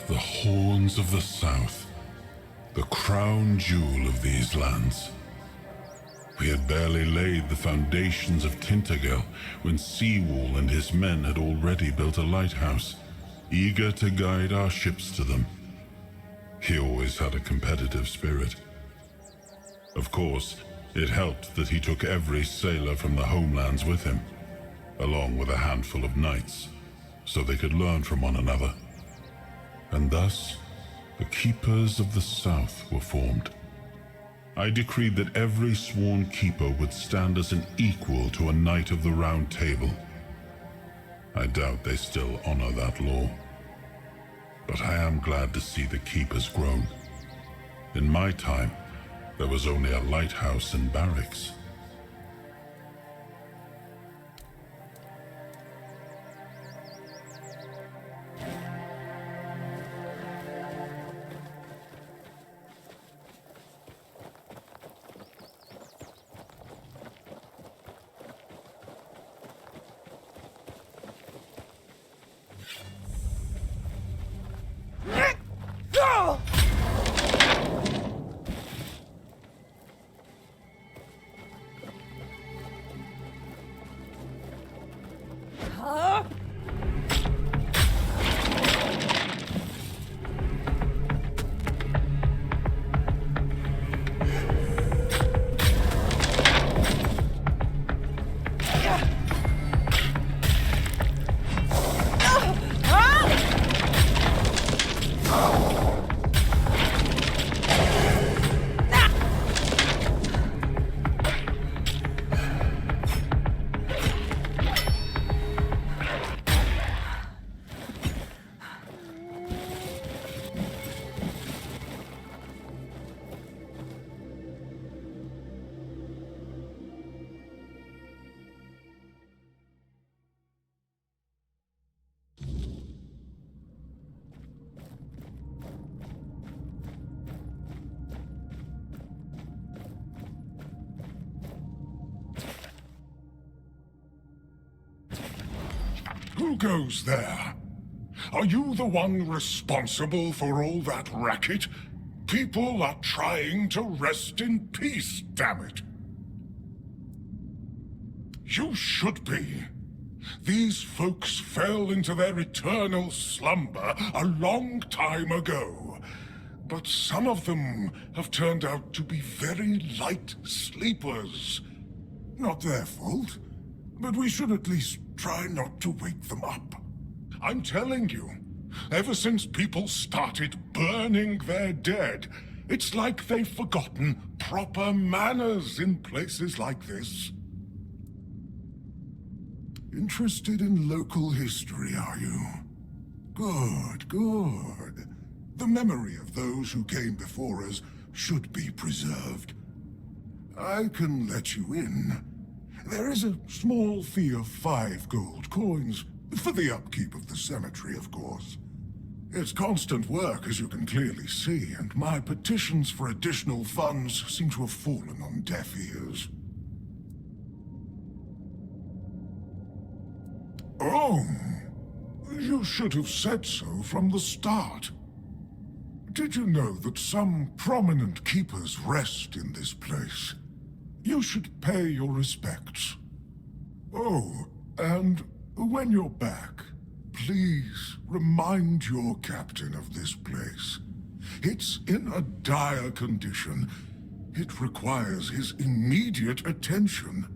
The horns of the south, the crown jewel of these lands. We had barely laid the foundations of Tainted Grail when Seawall and his men had already built a lighthouse, eager to guide our ships to them. He always had a competitive spirit. Of course, it helped that he took every sailor from the homelands with him, along with a handful of knights, so they could learn from one another. And thus, the Keepers of the South were formed. I decreed that every sworn keeper would stand as an equal to a Knight of the Round Table. I doubt they still honor that law. But I am glad to see the keepers grown. In my time, there was only a lighthouse and barracks. Who goes there? Are you the one responsible for all that racket? People are trying to rest in peace, damn it. You should be. These folks fell into their eternal slumber a long time ago. But some of them have turned out to be very light sleepers. Not their fault, but we should at least try not to wake them up. I'm telling you, ever since people started burning their dead, it's like they've forgotten proper manners in places like this. Interested in local history, are you? Good, good. The memory of those who came before us should be preserved. I can let you in. There is a small fee of 5 gold coins, for the upkeep of the cemetery, of course. It's constant work, as you can clearly see, and my petitions for additional funds seem to have fallen on deaf ears. Oh, you should have said so from the start. Did you know that some prominent keepers rest in this place? You should pay your respects. Oh, and when you're back, please remind your captain of this place. It's in a dire condition. It requires his immediate attention.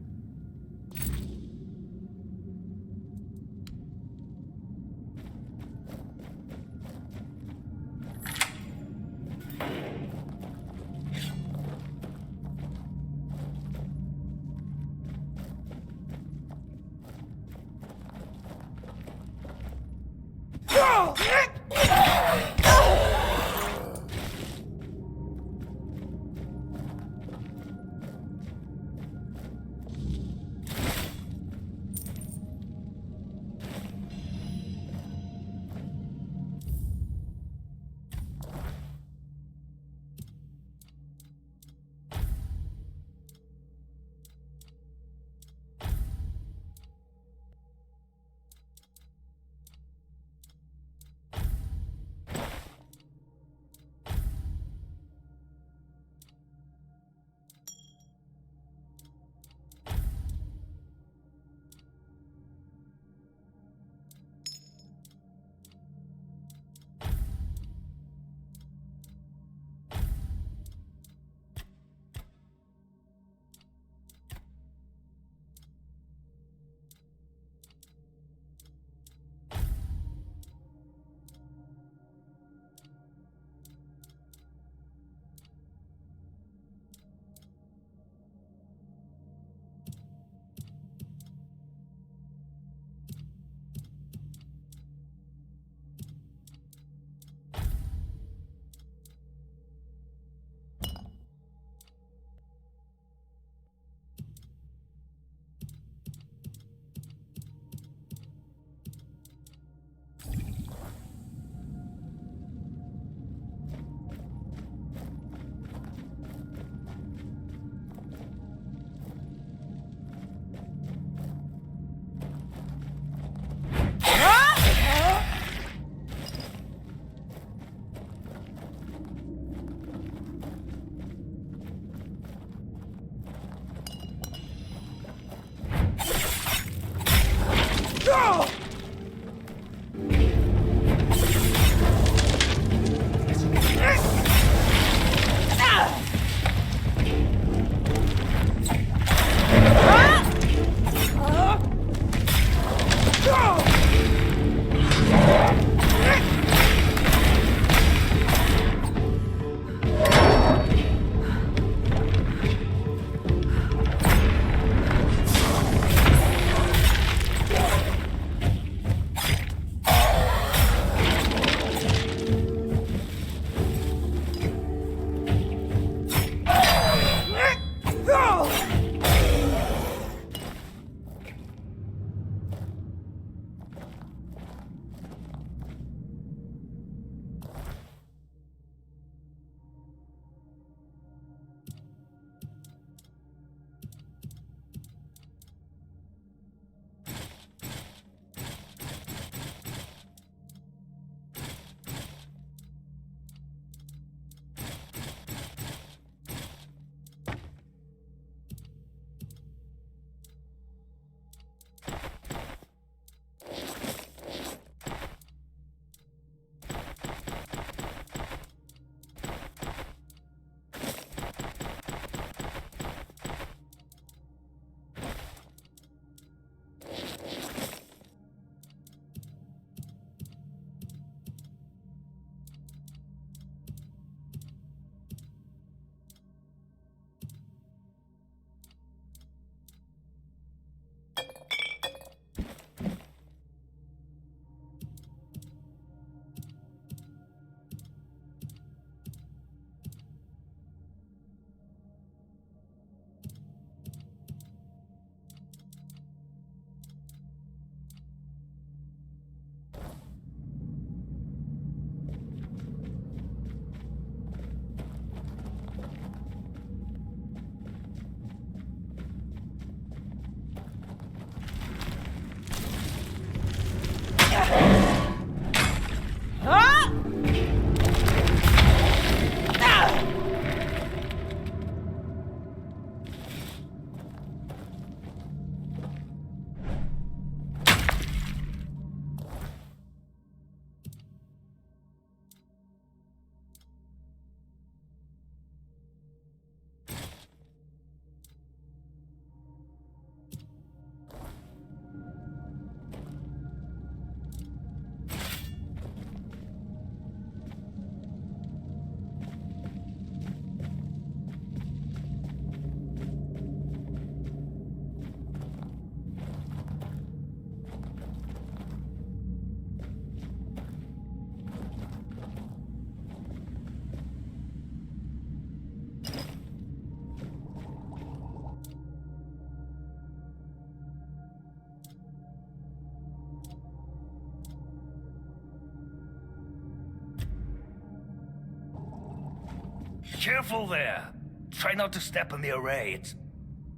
Careful there. Try not to step on the array.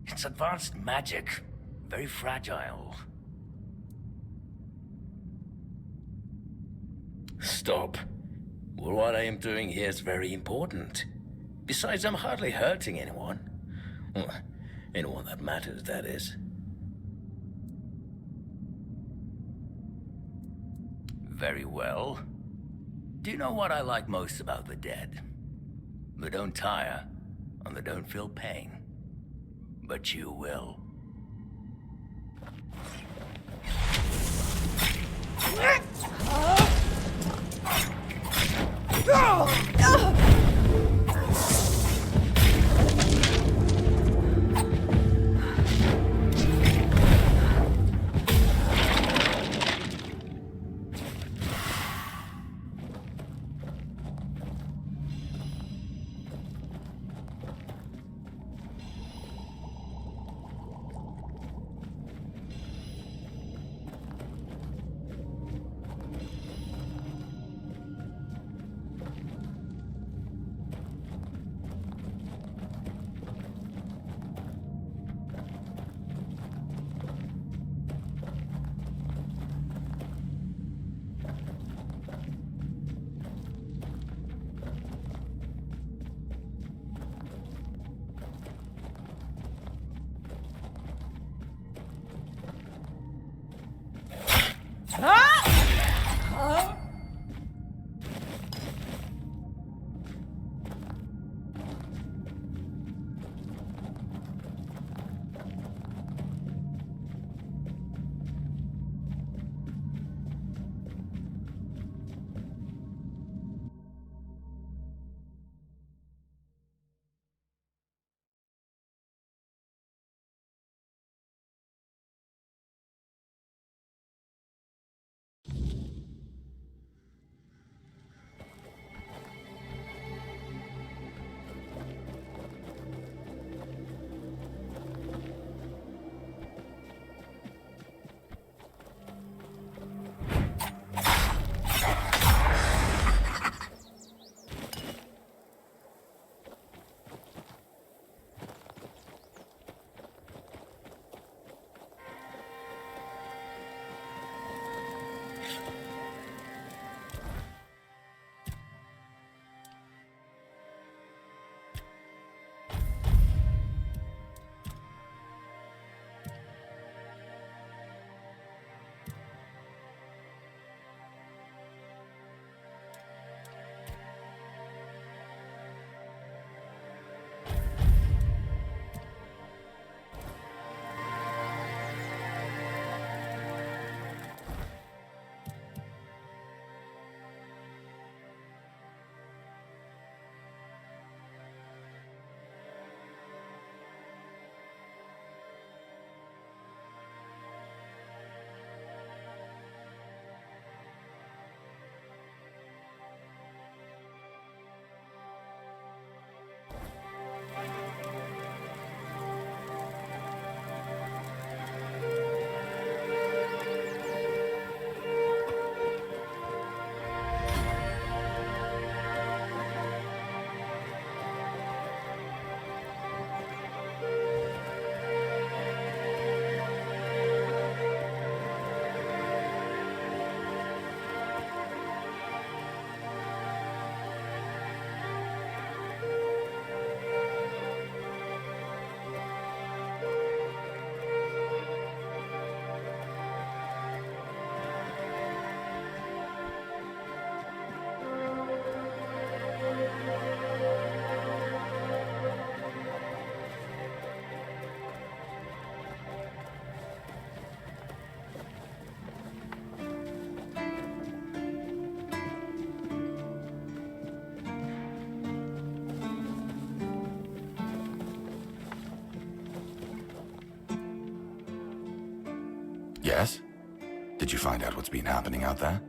It's advanced magic. Very fragile. Stop. Well, what I am doing here is very important. Besides, I'm hardly hurting anyone. Well, anyone that matters, that is. Very well. Do you know what I like most about the dead? They don't tire, and they don't feel pain. But you will. Yes? Did you find out what's been happening out there?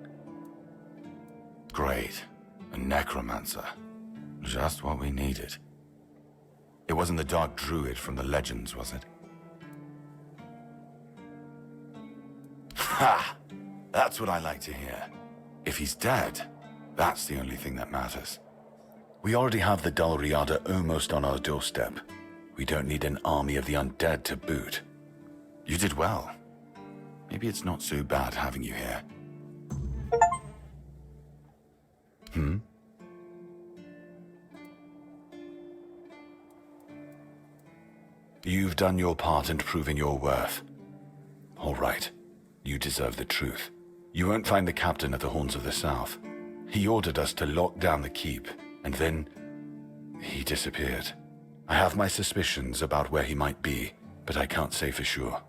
Great. A necromancer. Just what we needed. It wasn't the Dark Druid from the legends, was it? Ha! That's what I like to hear. If he's dead, that's the only thing that matters. We already have the Dalriada almost on our doorstep. We don't need an army of the undead to boot. You did well. Maybe it's not so bad having you here. You've done your part and proven your worth. All right. You deserve the truth. You won't find the captain at the Horns of the South. He ordered us to lock down the keep, and then he disappeared. I have my suspicions about where he might be, but I can't say for sure.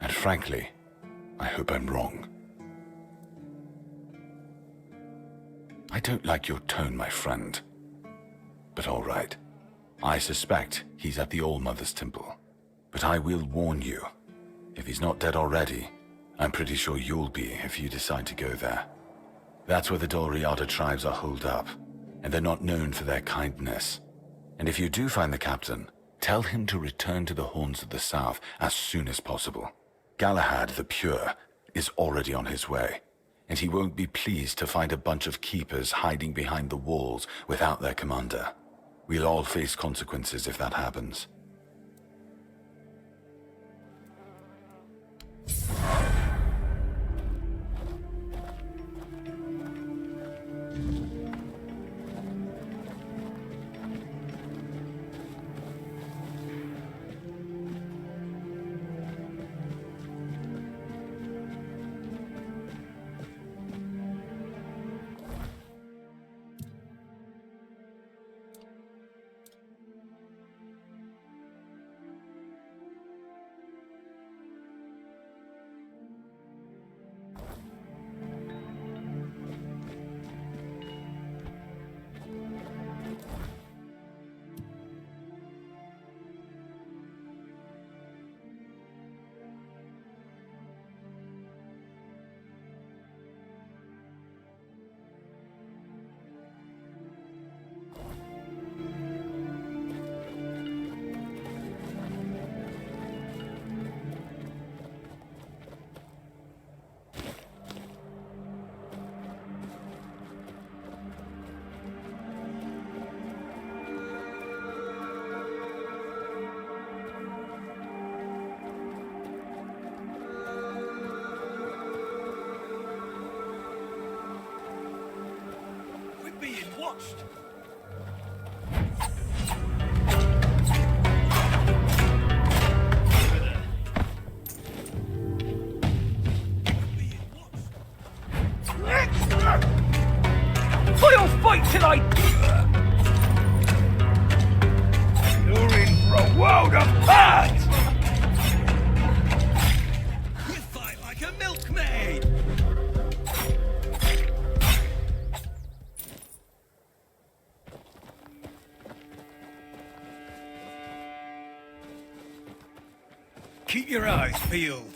And frankly, I hope I'm wrong. I don't like your tone, my friend. But all right. I suspect he's at the All-Mother's Temple. But I will warn you. If he's not dead already, I'm pretty sure you'll be if you decide to go there. That's where the Dalriada tribes are holed up, and they're not known for their kindness. And if you do find the captain, tell him to return to the Horns of the South as soon as possible. Galahad the Pure is already on his way, and he won't be pleased to find a bunch of keepers hiding behind the walls without their commander. We'll all face consequences if that happens. I'll fight till I... You're in for a world of hurt! You fight like a milkmaid! Keep your eyes peeled.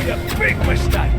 made a big mistake!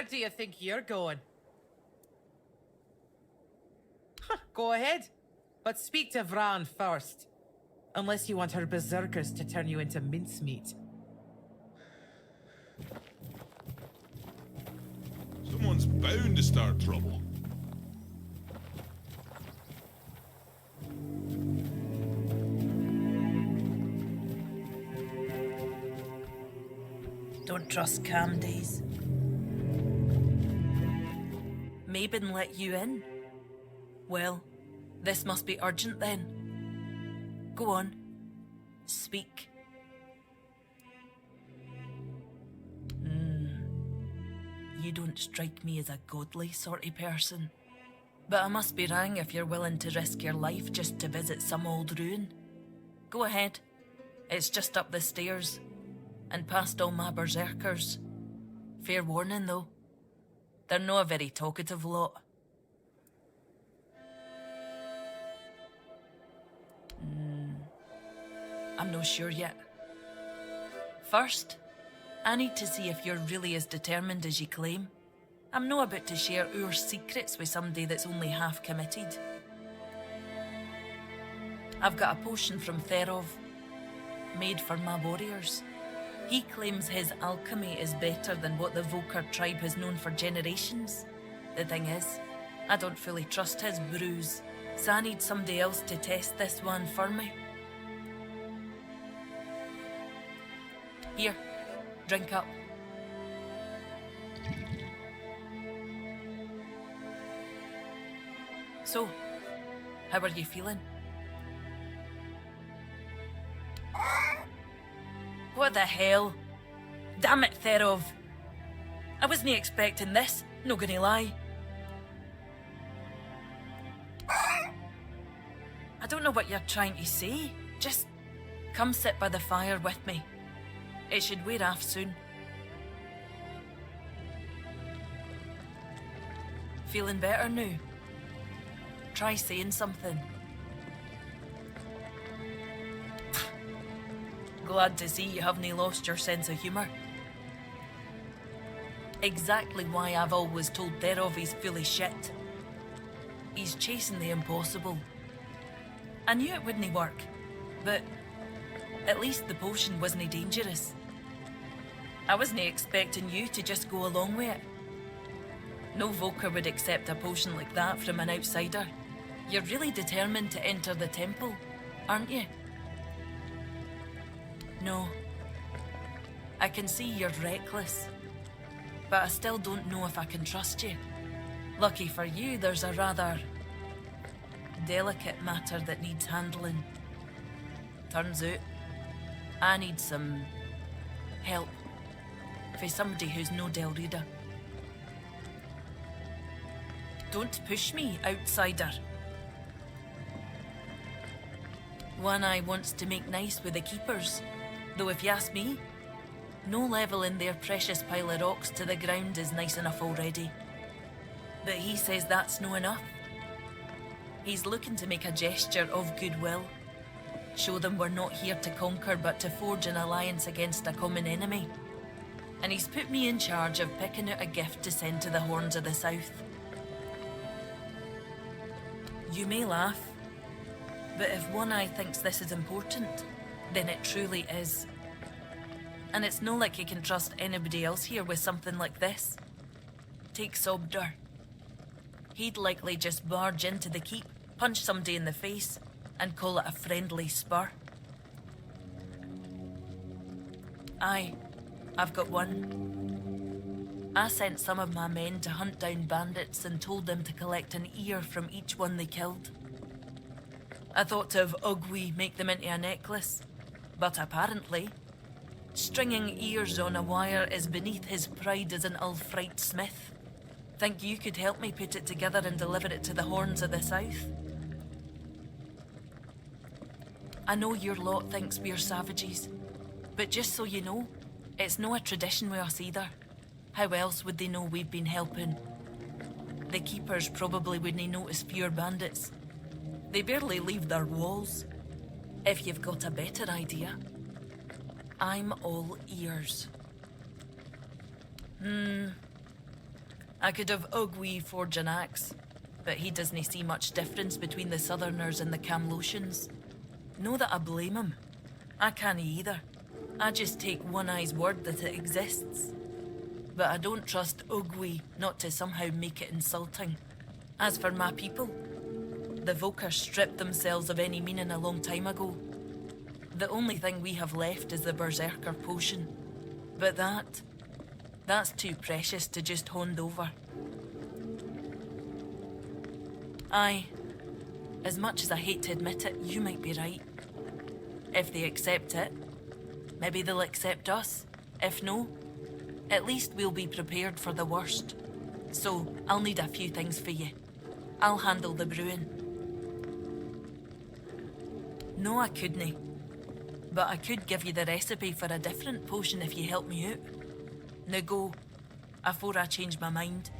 Where do you think you're going? Go ahead, but speak to Vran first. Unless you want her berserkers to turn you into mincemeat. Someone's bound to start trouble. Don't trust Cam days. Mabin let you in? Well, this must be urgent then. Go on. Speak. You don't strike me as a godly sort of person. But I must be wrong if you're willing to risk your life just to visit some old ruin. Go ahead. It's just up the stairs. And past all my berserkers. Fair warning, though. They're no a very talkative lot. I'm not sure yet. First, I need to see if you're really as determined as you claim. I'm not about to share our secrets with somebody that's only half committed. I've got a potion from Therov, made for my warriors. He claims his alchemy is better than what the Volker tribe has known for generations. The thing is, I don't fully trust his brews, so I need somebody else to test this one for me. Here, drink up. So, how are you feeling? What the hell? Damn it, Therov. I wasn't expecting this, no gonna lie. I don't know what you're trying to say. Just come sit by the fire with me. It should wear off soon. Feeling better now? Try saying something. Glad to see you haven't lost your sense of humour. Exactly why I've always told Therov he's full of shit. He's chasing the impossible. I knew it wouldn't work, but at least the potion wasn't dangerous. I wasn't expecting you to just go along with it. No Volker would accept a potion like that from an outsider. You're really determined to enter the temple, aren't you? No. I can see you're reckless, but I still don't know if I can trust you. Lucky for you, there's a rather delicate matter that needs handling. Turns out, I need some help for somebody who's no Del Reader. Don't push me, outsider. One Eye wants to make nice with the keepers, though if you ask me, no leveling their precious pile of rocks to the ground is nice enough already. But he says that's no enough. He's looking to make a gesture of goodwill. Show them we're not here to conquer but to forge an alliance against a common enemy. And he's put me in charge of picking out a gift to send to the Horns of the South. You may laugh, but if One Eye thinks this is important, then it truly is. And it's no like you can trust anybody else here with something like this. Take Sobder. He'd likely just barge into the keep, punch somebody in the face, and call it a friendly spur. Aye, I've got one. I sent some of my men to hunt down bandits and told them to collect an ear from each one they killed. I thought of Ugwi make them into a necklace, but apparently, stringing ears on a wire is beneath his pride as an Ulfrite smith. Think you could help me put it together and deliver it to the Horns of the South? I know your lot thinks we're savages, but just so you know, it's no a tradition with us either. How else would they know we've been helping? The keepers probably wouldn't notice fewer bandits. They barely leave their walls. If you've got a better idea, I'm all ears. I could have Ugwy forge an axe, but he doesn't see much difference between the Southerners and the Camlotians. No that I blame him. I can't either. I just take One Eye's word that it exists. But I don't trust Ugwy not to somehow make it insulting. As for my people, the Volker stripped themselves of any meaning a long time ago. The only thing we have left is the Berserker potion. But that's too precious to just hand over. Aye, as much as I hate to admit it, you might be right. If they accept it, maybe they'll accept us. If no, at least we'll be prepared for the worst. So, I'll need a few things for you. I'll handle the brewing. No, I couldn't. But I could give you the recipe for a different potion if you help me out. Now go, afore I change my mind.